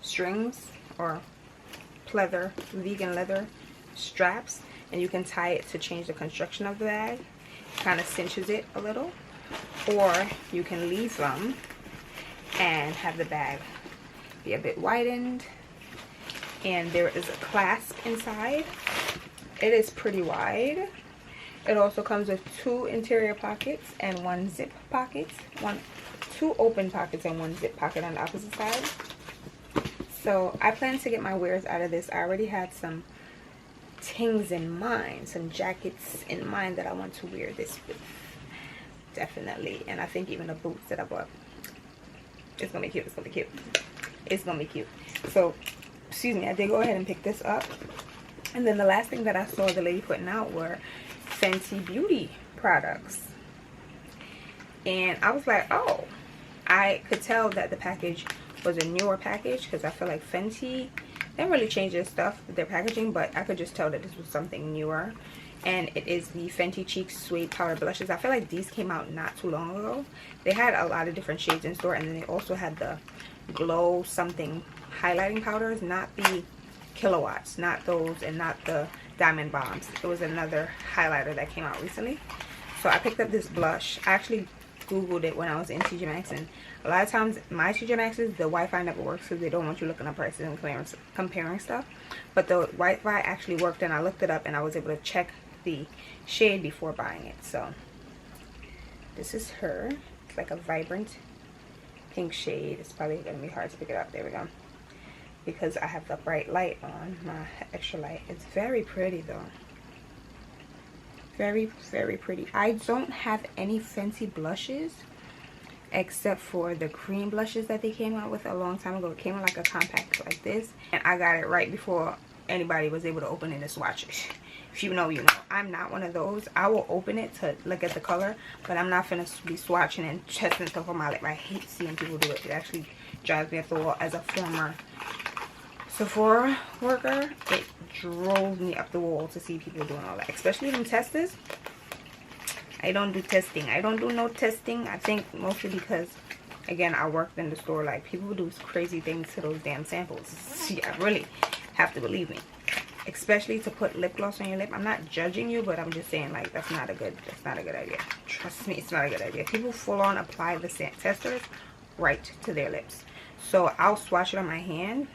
strings or pleather, vegan leather straps, and you can tie it to change the construction of the bag. Kind of cinches it a little, or you can leave them and have the bag be a bit widened. And there is a clasp inside. It is pretty wide. It also comes with 2 interior pockets and 1 zip pocket, 2 open pockets and 1 zip pocket on the opposite side. So I plan to get my wears out of this. I already had some things in mind, some jackets in mind that I want to wear this with, definitely. And I think even the boots that I bought, it's gonna be cute. It's gonna be cute. It's gonna be cute. So excuse me, I did go ahead and pick this up. And then the last thing that I saw the lady putting out were Fenty Beauty products, and I was like, oh, I could tell that the package was a newer package because I feel like Fenty, they don't really change their stuff with their packaging, but I could just tell that this was something newer. And it is the Fenty Cheek Suede Powder Blushes. I feel like these came out not too long ago. They had a lot of different shades in store, and then they also had the Glow something highlighting powders, not the kilowatts, not those, and not the diamond bombs. It was another highlighter that came out recently. So I picked up this blush. I actually googled it when I was in TJ Maxx, and a lot of times my TJ Maxx's, the Wi-Fi never works because they don't want you looking up prices and comparing stuff. But the Wi-Fi actually worked, and I looked it up and I was able to check the shade before buying it. So this is her. It's like a vibrant pink shade. It's probably gonna be hard to pick it up. There we go, because I have the bright light on, my extra light. It's very pretty though. Very, very pretty. I don't have any Fenty blushes except for the cream blushes that they came out with a long time ago. It came in like a compact like this, and I got it right before anybody was able to open it and swatch it. If you know, you know. I'm not one of those. I will open it to look at the color, but I'm not gonna be swatching and testing stuff on my lip. I hate seeing people do it. It actually drives me up the wall. As a former Sephora worker, it drove me up the wall to see people doing all that, especially them testers. I don't do testing. I don't do no testing. I think mostly because, again, I worked in the store. Like, people do crazy things to those damn samples. Yeah, really have to believe me. Especially to put lip gloss on your lip. I'm not judging you, but I'm just saying, like, that's not a good idea. Trust me, it's not a good idea. People full on apply the testers right to their lips. So I'll swatch it on my hand.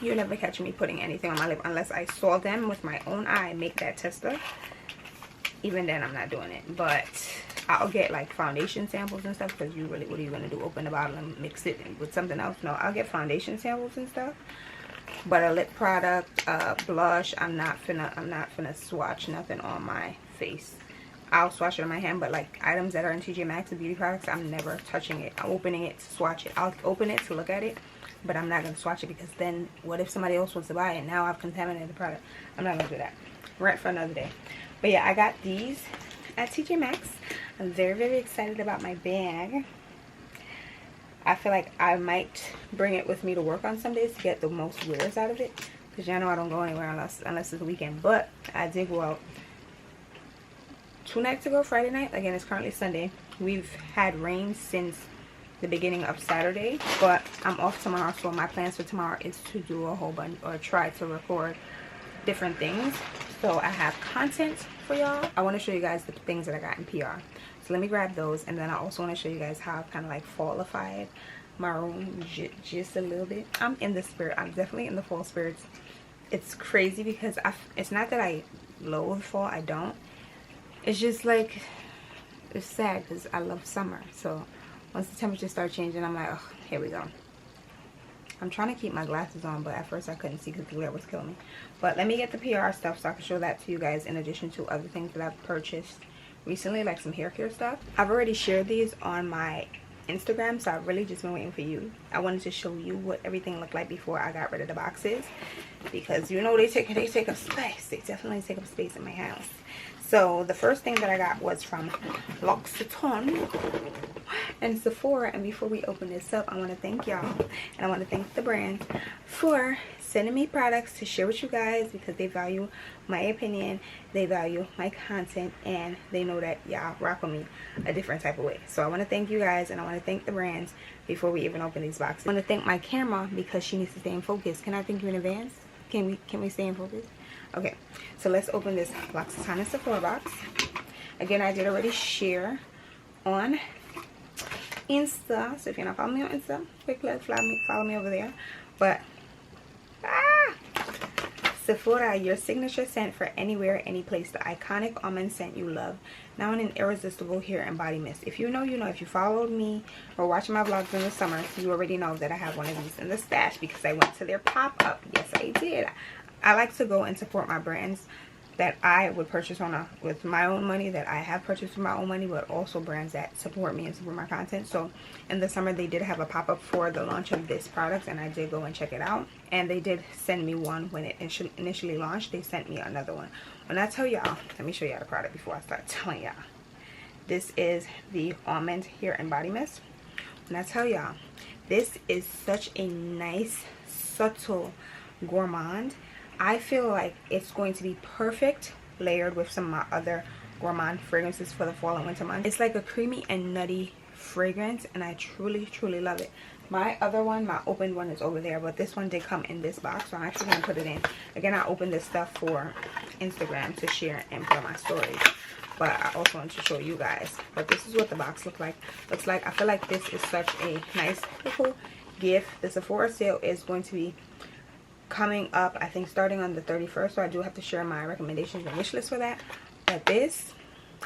You'll never catch me putting anything on my lip unless I saw them with my own eye make that tester. Even then, I'm not doing it. But I'll get like foundation samples and stuff, because you really, what are you gonna do? Open the bottle and mix it with something else? No, I'll get foundation samples and stuff. But a lip product, blush, I'm not finna swatch nothing on my face. I'll swatch it on my hand, but like items that are in TJ Maxx, the beauty products, I'm never touching it. I'm opening it to swatch it. I'll open it to look at it, but I'm not gonna swatch it, because then what if somebody else wants to buy it? Now I've contaminated the product. I'm not gonna do that. Rent for another day. But yeah, I got these at TJ Maxx. I'm very, very excited about my bag. I feel like I might bring it with me to work on some days to get the most wears out of it, because y'all know I don't go anywhere unless it's a weekend. But I did go out 2 nights ago, Friday night. Again, it's currently Sunday. We've had rain since the beginning of Saturday, but I'm off tomorrow, so my plans for tomorrow is to do a whole bunch, or try to record different things, so I have content for y'all. I want to show you guys the things that I got in PR, so let me grab those, and then I also want to show you guys how I've kind of like fallified my room just a little bit. I'm in the spirit. I'm definitely in the fall spirits. It's crazy because it's not that I loathe fall, I don't. It's just like, it's sad because I love summer. So once the temperature starts changing, I'm like, oh, here we go. I'm trying to keep my glasses on, but at first I couldn't see because the glare was killing me. But let me get the PR stuff so I can show that to you guys, in addition to other things that I've purchased recently, like some hair care stuff. I've already shared these on my Instagram, so I've really just been waiting for you. I wanted to show you what everything looked like before I got rid of the boxes, because you know they take up space. They definitely take up space in my house. So the first thing that I got was from L'Occitane and Sephora. And before we open this up, I want to thank y'all, and I want to thank the brand for sending me products to share with you guys, because they value my opinion, they value my content, and they know that y'all rock with me a different type of way. So I want to thank you guys, and I want to thank the brands before we even open these boxes. I want to thank my camera because she needs to stay in focus. Can I thank you in advance? Can we stay in focus? Okay, so let's open this L'Occitane and Sephora box. Again, I did already share on Insta, so if you're not following me on Insta, quickly follow me over there. But Sephora, your signature scent for anywhere, any place. The iconic almond scent you love, now in an irresistible hair and body mist. If you know, you know. If you followed me or watching my vlogs in the summer, you already know that I have one of these in the stash because I went to their pop-up. Yes, I did. I like to go and support my brands that I would purchase with my own money, that I have purchased with my own money, but also brands that support me and support my content. So in the summer they did have a pop-up for the launch of this product, and I did go and check it out, and they did send me one when it initially launched. They sent me another one. When I tell y'all, let me show y'all the product before I start telling y'all. This is the almond hair and body mist. When I tell y'all, this is such a nice, subtle gourmand. I feel like it's going to be perfect layered with some of my other gourmand fragrances for the fall and winter months. It's like a creamy and nutty fragrance, and I truly love it. My other one, my opened one, is over there, but this one did come in this box, so I'm actually going to put it in. Again, I opened this stuff for Instagram to share and put on my stories, but I also want to show you guys. But this is what the box looks like. I feel like this is such a nice little gift. The Sephora sale is going to be coming up, I think, starting on the 31st, so I do have to share my recommendations and wish list for that. But this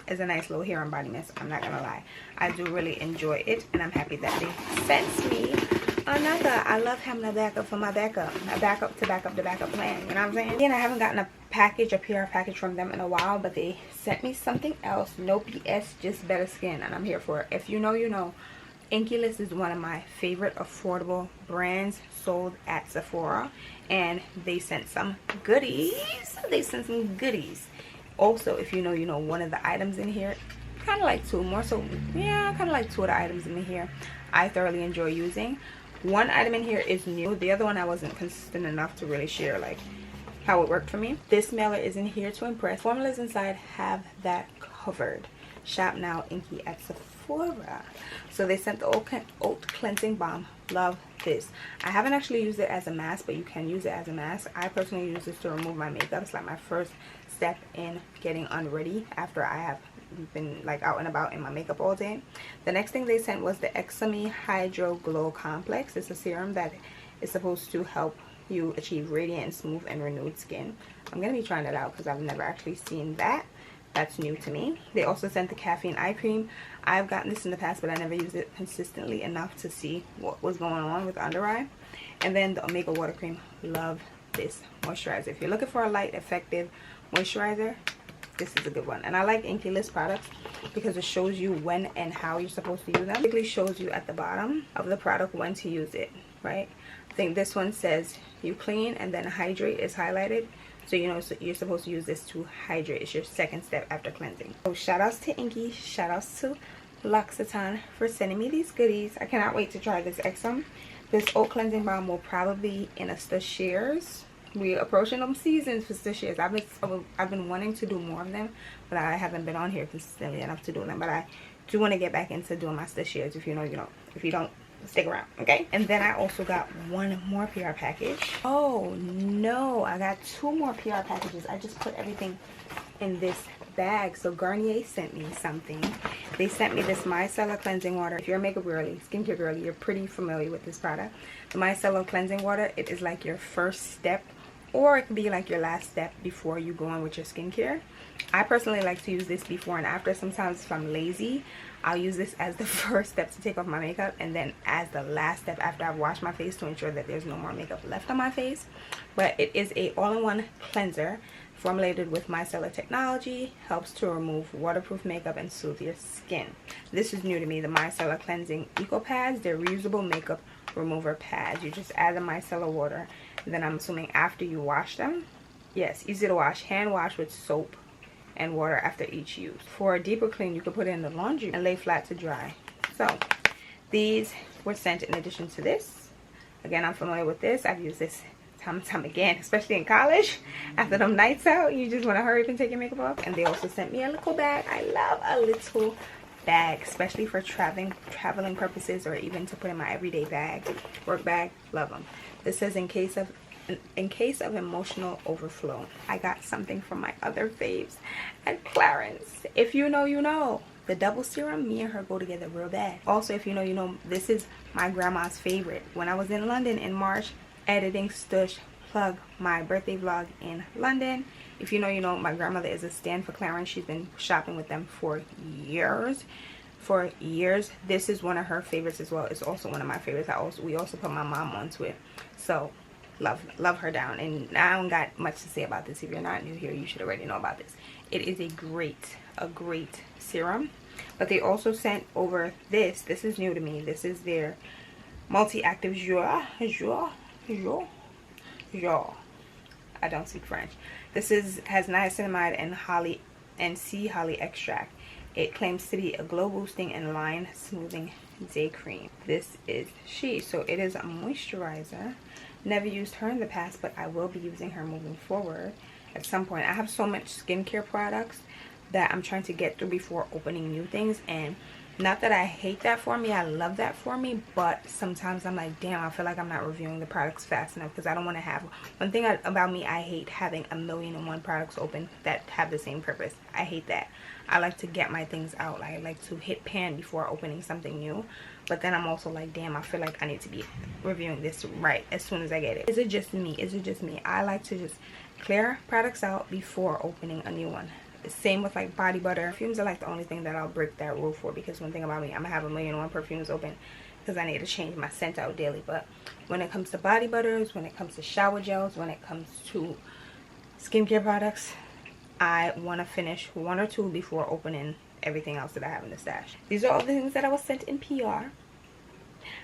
is a nice little hair and body mist. I'm not gonna lie, I do really enjoy it, and I'm happy that they sent me another. I love having a backup for my backup, a backup to back up the backup plan, you know what I'm saying? Again, I haven't gotten a PR package from them in a while, but they sent me something else. No BS, just better skin, and I'm here for it. If you know, you know. Inkyless is one of my favorite affordable brands sold at Sephora, and they sent some goodies. Also, if you know, you know, one of the items in here, kind of like two, more so, yeah, kind of like two of the items in here I thoroughly enjoy using. One item in here is new. The other one I wasn't consistent enough to really share like how it worked for me. This mailer is in here to impress. Formulas inside have that covered. Shop now, Inky at Sephora. So they sent the oat cleansing balm. Love this. I haven't actually used it as a mask, but you can use it as a mask. I personally use this to remove my makeup. It's like my first step in getting unready after I have been like out and about in my makeup all day. The next thing they sent was the Eczema Hydro Glow Complex. It's a serum that is supposed to help you achieve radiant, smooth, and renewed skin. I'm gonna be trying it out because I've never actually seen that. That's new to me. They also sent the caffeine eye cream. I've gotten this in the past, but I never used it consistently enough to see what was going on with the under eye. And then the Omega water cream. Love this moisturizer. If you're looking for a light, effective moisturizer, this is a good one. And I like Inkyless products because it shows you when and how you're supposed to use them. It basically shows you at the bottom of the product when to use it, right? I think this one says you clean and then hydrate is highlighted. So you know, so you're supposed to use this to hydrate. It's your second step after cleansing. So shout outs to Inky, shout outs to L'Occitane for sending me these goodies. I cannot wait to try this Eczema. This oat cleansing balm will probably be in a Stushers. We're approaching them seasons for Stushers. I've been wanting to do more of them, but I haven't been on here consistently enough to do them. But I do want to get back into doing my STUSHY. If you know, you know. If you don't, stick around, okay? And then I also got one more PR package. Oh no, I got 2 more PR packages. I just put everything in this bag. So Garnier sent me something. They sent me this micellar cleansing water. If you're a makeup girly, skincare girly, you're pretty familiar with this product. The micellar cleansing water, it is like your first step, or it can be like your last step before you go on with your skincare. I personally like to use this before and after. Sometimes if I'm lazy, I'll use this as the first step to take off my makeup, and then as the last step after I've washed my face to ensure that there's no more makeup left on my face. But it is a all-in-one cleanser formulated with micellar technology, helps to remove waterproof makeup and soothe your skin. This is new to me, the micellar cleansing eco pads. They're reusable makeup remover pads. You just add the micellar water, and then I'm assuming after you wash them, yes, easy to wash, hand wash with soap and water after each use. For a deeper clean, you can put it in the laundry and lay flat to dry. So these were sent in addition to this. Again, I'm familiar with this. I've used this time and time again, especially in college. After them nights out, you just want to hurry up and take your makeup off. And they also sent me a little bag. I love a little bag, especially for traveling purposes, or even to put in my everyday bag, work bag. Love them. This says in case of emotional overflow. I got something from my other faves at Clarence. If you know, you know. The double serum, me and her go together real bad. Also, if you know, you know, this is my grandma's favorite. When I was in London in March, editing Stush, plug my birthday vlog in London. If you know, you know, my grandmother is a stan for Clarence. She's been shopping with them for years. This is one of her favorites as well. It's also one of my favorites. We also put my mom onto it. So love her down. And I don't got much to say about this. If you're not new here, you should already know about this. It is a great serum. But they also sent over this. This is new to me. This is their multi-active jour. I don't speak French. This has niacinamide and holly and sea holly extract. It claims to be a glow boosting and line smoothing day cream. This is she. So it is a moisturizer. Never used her in the past, but I will be using her moving forward at some point. I have so much skincare products that I'm trying to get through before opening new things, and not that I hate that for me, I love that for me, but sometimes I'm like, damn, I feel like I'm not reviewing the products fast enough, because I don't want to have, one thing about me, I hate having 1,000,001 products open that have the same purpose. I hate that. I like to get my things out. I like to hit pan before opening something new, but then I'm also like, damn, I feel like I need to be reviewing this right as soon as I get it. Is it just me? Is it just me? I like to just clear products out before opening a new one. Same with like body butter. Perfumes are like the only thing that I'll break that rule for, because one thing about me, I'm gonna have 1,000,001 perfumes open because I need to change my scent out daily. But when it comes to body butters, when it comes to shower gels, when it comes to skincare products, I want to finish 1 or 2 before opening everything else that I have in the stash. These are all the things that I was sent in PR.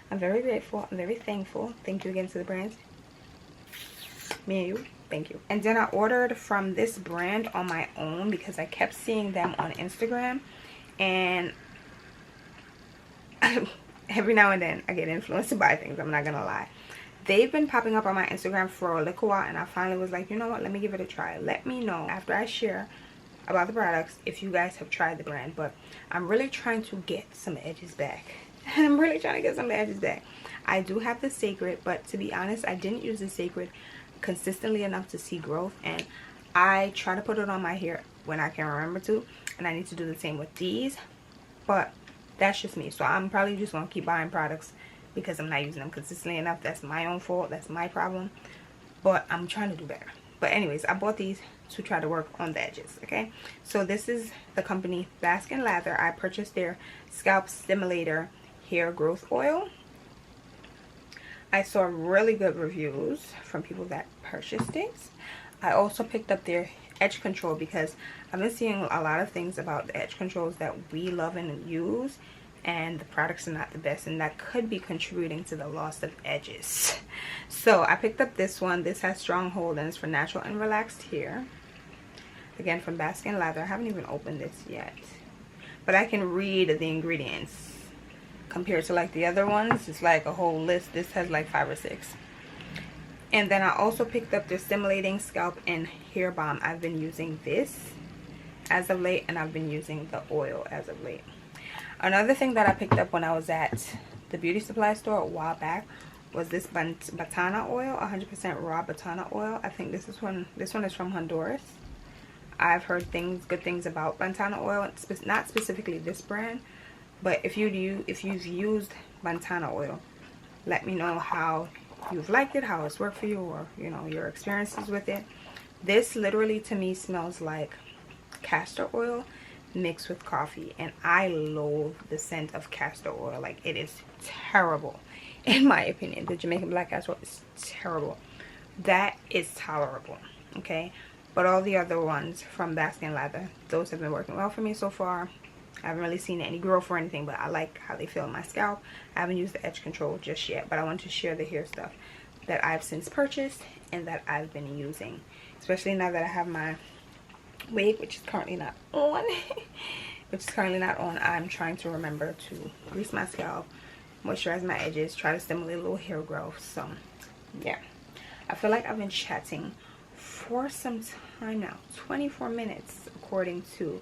I'm very grateful. I'm very thankful. Thank you again to the brands. Me and you. Thank you. And then I ordered from this brand on my own because I kept seeing them on Instagram, and every now and then I get influenced to buy things. I'm not gonna lie. They've been popping up on my Instagram for a little while, and I finally was like, you know what, let me give it a try. Let me know after I share about the products if you guys have tried the brand. But I'm really trying to get some edges back. I'm really trying to get some edges back. I do have the Sacred, but to be honest, I didn't use the Sacred consistently enough to see growth, and I try to put it on my hair when I can remember to, and I need to do the same with these, but that's just me. So I'm probably just gonna keep buying products because I'm not using them consistently enough. That's my own fault, that's my problem, but I'm trying to do better. But anyways, I bought these to try to work on the edges. Okay, so this is the company Bask Lather. I purchased their scalp stimulator hair growth oil. I saw really good reviews from people that purchased it. I also picked up their edge control because I've been seeing a lot of things about the edge controls that we love and use, and the products are not the best, and that could be contributing to the loss of edges. So I picked up this one. This has strong hold and it's for natural and relaxed hair. Again, from Bask Lather. I haven't even opened this yet, but I can read the ingredients. Compared to like the other ones, it's like a whole list. This has like 5 or 6. And then I also picked up their stimulating scalp and hair balm. I've been using this as of late, and I've been using the oil as of late. Another thing that I picked up when I was at the beauty supply store a while back was this batana oil, 100% raw batana oil. I think this one is from Honduras. I've heard good things about batana oil, not specifically this brand, but if you've used batana oil, let me know how you've liked it, how it's worked for you, or you know, your experiences with it. This literally to me smells like castor oil mixed with coffee, and I loathe the scent of castor oil. Like, it is terrible in my opinion. The Jamaican black castor oil is terrible. That is tolerable, okay? But all the other ones from Bask Lather, those have been working well for me so far. I haven't really seen any growth or anything, but I like how they feel on my scalp. I haven't used the edge control just yet, but I want to share the hair stuff that I've since purchased and that I've been using, especially now that I have my wig, which is currently not on. I'm trying to remember to grease my scalp, moisturize my edges, try to stimulate a little hair growth. So yeah, I feel like I've been chatting for some time now, 24 minutes according to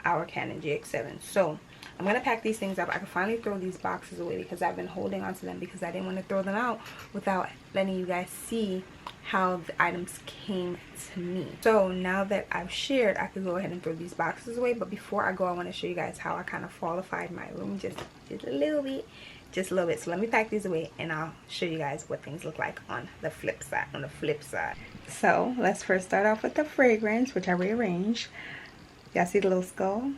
our Canon GX7. So I'm gonna pack these things up. I can finally throw these boxes away because I've been holding on to them because I didn't want to throw them out without letting you guys see how the items came to me. So now that I've shared, I can go ahead and throw these boxes away. But before I go, I want to show you guys how I kind of falsified my room just a little bit. So let me pack these away and I'll show you guys what things look like on the flip side. So let's first start off with the fragrance, which I rearranged. Y'all see the little skull?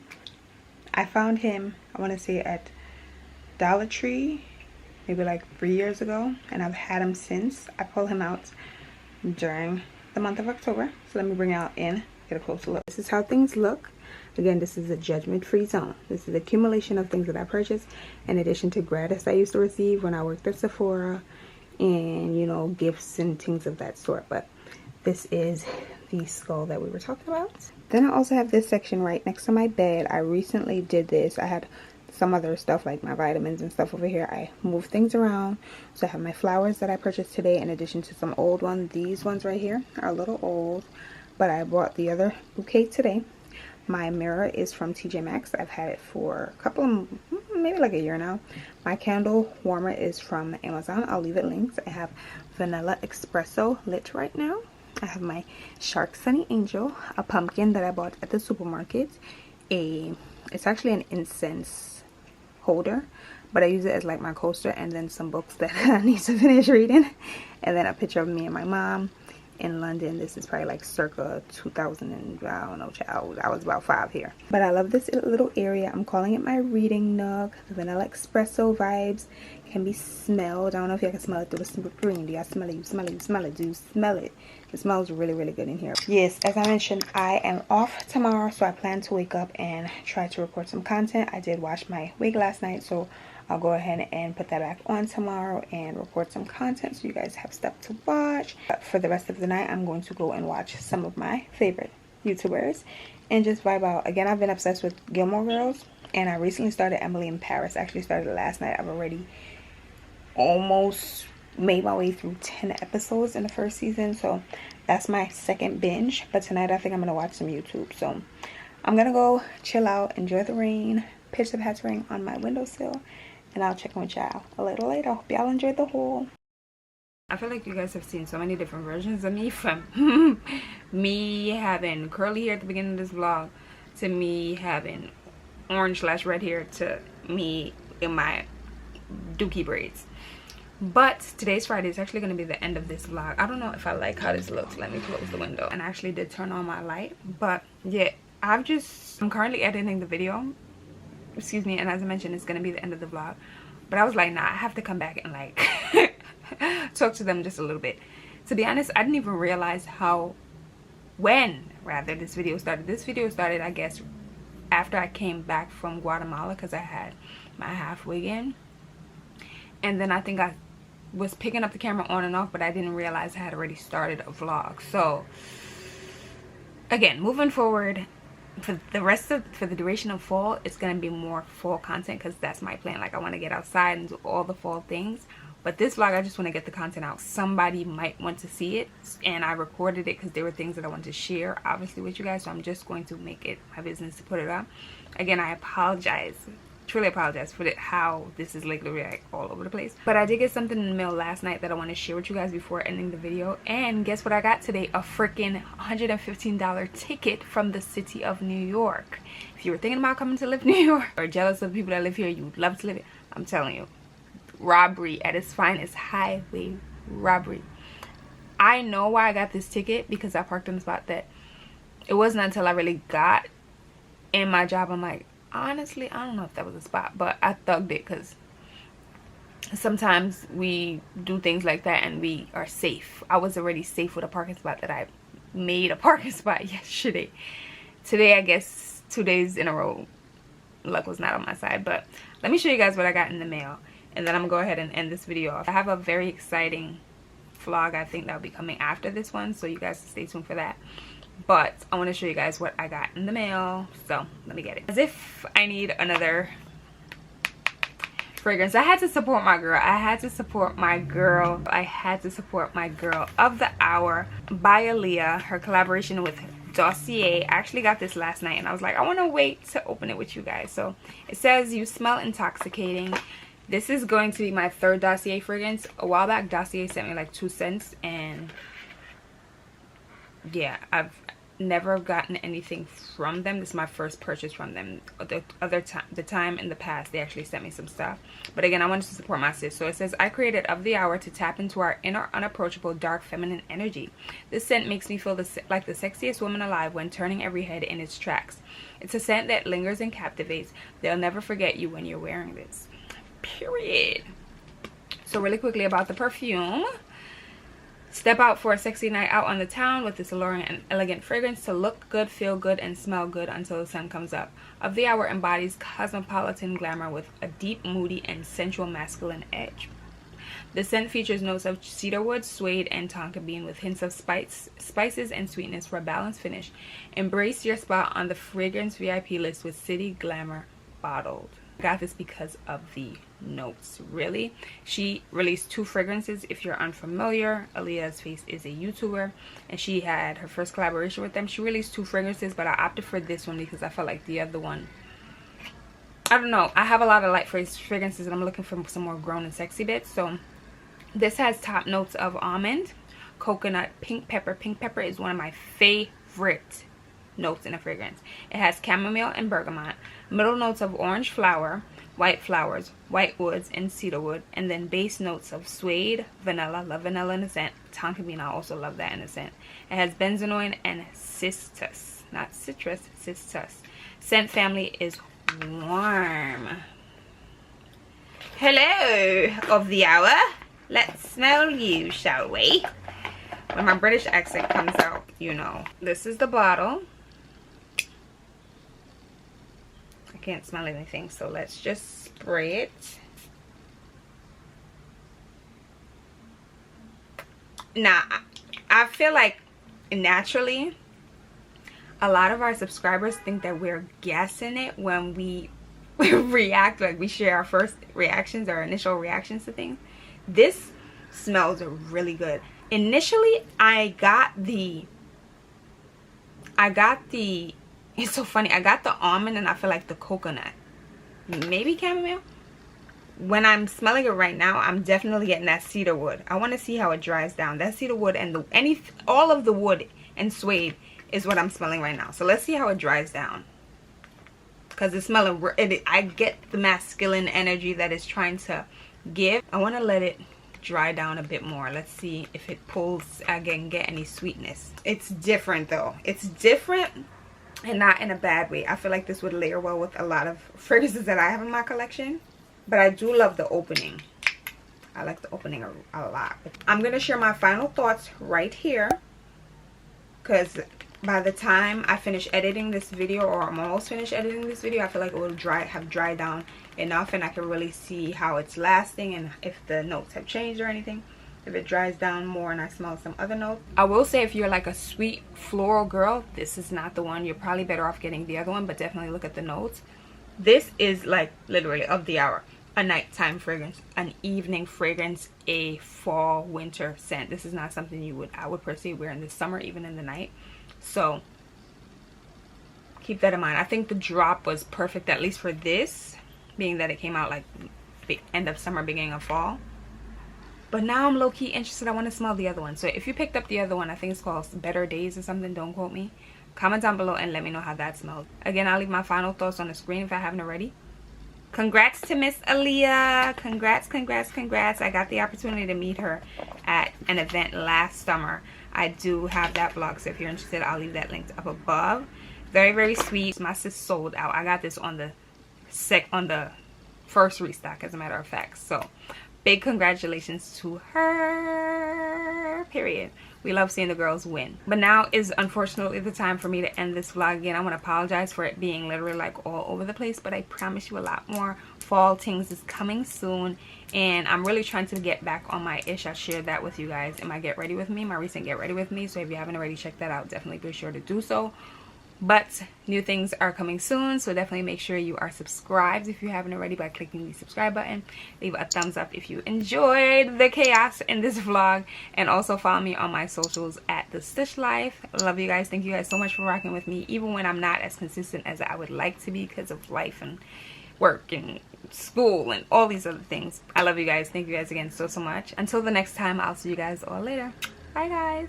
I found him, I want to say at Dollar Tree maybe like 3 years ago, and I've had him since. I pulled him out during the month of October. So let me bring it out and get a closer look. This is how things look. Again, this is a judgment-free zone. This is the accumulation of things that I purchased in addition to gratis I used to receive when I worked at Sephora, and you know, gifts and things of that sort. But this is the skull that we were talking about. Then I also have this section right next to my bed. I recently did this. I had some other stuff like my vitamins and stuff over here. I moved things around. So I have my flowers that I purchased today in addition to some old ones. These ones right here are a little old, but I bought the other bouquet today. My mirror is from TJ Maxx. I've had it for a couple of, maybe like a year now. My candle warmer is from Amazon. I'll leave it linked. I have Vanilla Espresso lit right now. I have my Shark Sunny Angel, a pumpkin that I bought at the supermarket. It's actually an incense holder, but I use it as like my coaster, and then some books that I need to finish reading, and then a picture of me and my mom in London. This is probably like circa 2000 and I don't know, child, I was about 5 here. But I love this little area. I'm calling it my reading nook. The Vanilla Espresso vibes can be smelled. I don't know if you can smell it through the screen. Do y'all smell it? You smell it? You smell it? Do you smell it? It smells really, really good in here. Yes, as I mentioned, I am off tomorrow, so I plan to wake up and try to record some content. I did wash my wig last night, so I'll go ahead and put that back on tomorrow and record some content so you guys have stuff to watch. But for the rest of the night, I'm going to go and watch some of my favorite YouTubers and just vibe out. Again, I've been obsessed with Gilmore Girls, and I recently started Emily in Paris. I actually started last night. I've already almost made my way through 10 episodes in the first season, so that's my second binge. But tonight I think I'm gonna watch some YouTube, so I'm gonna go chill out, enjoy the rain, pitch the pattering on my windowsill, and I'll check in with y'all a little later. Hope y'all enjoyed the haul. I feel like you guys have seen so many different versions of me, from me having curly hair at the beginning of this vlog to me having orange/red hair to me in my dookie braids. But today's Friday. Is actually going to be the end of this vlog. I don't know if I like how this looks. Let me close the window. And I actually did turn on my light. But yeah, I'm currently editing the video. Excuse me. And as I mentioned, it's going to be the end of the vlog. But I was like, nah, I have to come back and like talk to them just a little bit. To be honest, I didn't even realize when this video started. This video started, I guess, after I came back from Guatemala, because I had my half wig in. And then I think I was picking up the camera on and off, but I didn't realize I had already started a vlog. So again, moving forward, for the duration of fall, it's gonna be more fall content, because that's my plan. Like, I want to get outside and do all the fall things. But this vlog, I just want to get the content out. Somebody might want to see it, and I recorded it because there were things that I wanted to share, obviously, with you guys. So I'm just going to make it my business to put it up. Again, I apologize truly apologize for how this is literally like all over the place. But I did get something in the mail last night that I want to share with you guys before ending the video. And guess what I got today? A freaking $115 ticket from the city of New York. If you were thinking about coming to live in New York or jealous of people that live here, you would love to live here. I'm telling you, robbery at its finest, highway robbery. I know why I got this ticket, because I parked in a spot that it wasn't until I really got in my job, I'm like, honestly, I don't know if that was a spot, but I thugged it, because sometimes we do things like that and we are safe. I was already safe with a parking spot that I made a parking spot yesterday. Today, I guess 2 days in a row, luck was not on my side. But let me show you guys what I got in the mail, and then I'm gonna go ahead and end this video off. I have a very exciting vlog, I think, that'll be coming after this one, so you guys stay tuned for that. But I want to show you guys what I got in the mail, so let me get it. As if I need another fragrance. I had to support my girl. I had to support my girl. I had to support my girl of the hour by Aliyah. Her collaboration with Dossier. I actually got this last night and I was like, I want to wait to open it with you guys. So it says, you smell intoxicating. This is going to be my third Dossier fragrance. A while back, Dossier sent me like 2 scents, and yeah, I've never gotten anything from them. This is my first purchase from them. The time in the past they actually sent me some stuff, but again, I wanted to support my sis. So it says, I created Of the Hour to tap into our inner unapproachable dark feminine energy. This scent makes me feel like the sexiest woman alive when turning every head in its tracks. It's a scent that lingers and captivates. They'll never forget you when you're wearing this. Period. So really quickly about the perfume. Step out for a sexy night out on the town with this alluring and elegant fragrance to look good, feel good, and smell good until the sun comes up. Of the Hour embodies cosmopolitan glamour with a deep, moody, and sensual masculine edge. The scent features notes of cedarwood, suede, and tonka bean with hints of spices and sweetness for a balanced finish. Embrace your spot on the fragrance VIP list with City Glamour bottled. I got this because of the notes. Really, she released 2 fragrances. If you're unfamiliar, Aliyah's Face is a YouTuber, and she had her first collaboration with them. She released 2 fragrances, but I opted for this one because I felt like the other one, I don't know, I have a lot of light fragrances and I'm looking for some more grown and sexy bits. So this has top notes of almond, coconut, pink pepper. Pink pepper is one of my favorite notes in a fragrance. It has chamomile and bergamot, middle notes of orange flower, white flowers, white woods, and cedarwood, and then base notes of suede, vanilla. Love vanilla in the scent. Tonka bean, I also love that in the scent. It has benzoin and cistus, not citrus, cistus. Scent family is warm. Hello, Of the Hour. Let's smell you, shall we? When my British accent comes out, you know. This is the bottle. Can't smell anything, so let's just spray it. Now, I feel like naturally a lot of our subscribers think that we're guessing it when we react, like we share our first reactions, our initial reactions to things. This smells really good. Initially, I got the it's so funny, I got the almond and I feel like the coconut, maybe chamomile. When I'm smelling it right now, I'm definitely getting that cedarwood. I want to see how it dries down. That cedarwood and all of the wood and suede is what I'm smelling right now. So let's see how it dries down, because it's smelling, I get the masculine energy that it's trying to give. I want to let it dry down a bit more. Let's see if it pulls, I can get any sweetness. It's different though. It's different, and not in a bad way. I feel like this would layer well with a lot of fragrances that I have in my collection. But I do love the opening. I like the opening a lot. I'm going to share my final thoughts right here, because by the time I finish editing this video, or I'm almost finished editing this video, I feel like it will have dried down enough, and I can really see how it's lasting and if the notes have changed or anything. If it dries down more and I smell some other notes. I will say, if you're like a sweet floral girl, this is not the one. You're probably better off getting the other one, but definitely look at the notes. This is like literally Of the Hour. A nighttime fragrance, an evening fragrance, a fall winter scent. This is not something I would personally wear in the summer, even in the night. So keep that in mind. I think the drop was perfect, at least for this. being that it came out like end of summer, beginning of fall. But now I'm low-key interested. I want to smell the other one. So if you picked up the other one, I think it's called Better Days or something, don't quote me. Comment down below and let me know how that smells. Again, I'll leave my final thoughts on the screen if I haven't already. Congrats to Miss Aliyah. Congrats, congrats, congrats. I got the opportunity to meet her at an event last summer. I do have that vlog, so if you're interested, I'll leave that linked up above. Very, very sweet. My sis sold out. I got this on the first restock, as a matter of fact. So big congratulations to her, period. We love seeing the girls win. But now is unfortunately the time for me to end this vlog. Again, I want to apologize for it being literally like all over the place, but I promise you a lot more fall things is coming soon, and I'm really trying to get back on my ish. I shared that with you guys in my Get Ready With Me, my recent Get Ready With Me. So if you haven't already checked that out, definitely be sure to do so. But new things are coming soon, so definitely make sure you are subscribed if you haven't already by clicking the subscribe button. Leave a thumbs up if you enjoyed the chaos in this vlog, and also follow me on my socials at the Stush Life. Love you guys. Thank you guys so much for rocking with me, even when I'm not as consistent as I would like to be because of life and work and school and all these other things. I love you guys. Thank you guys again so much. Until the next time, I'll see you guys all later. Bye guys.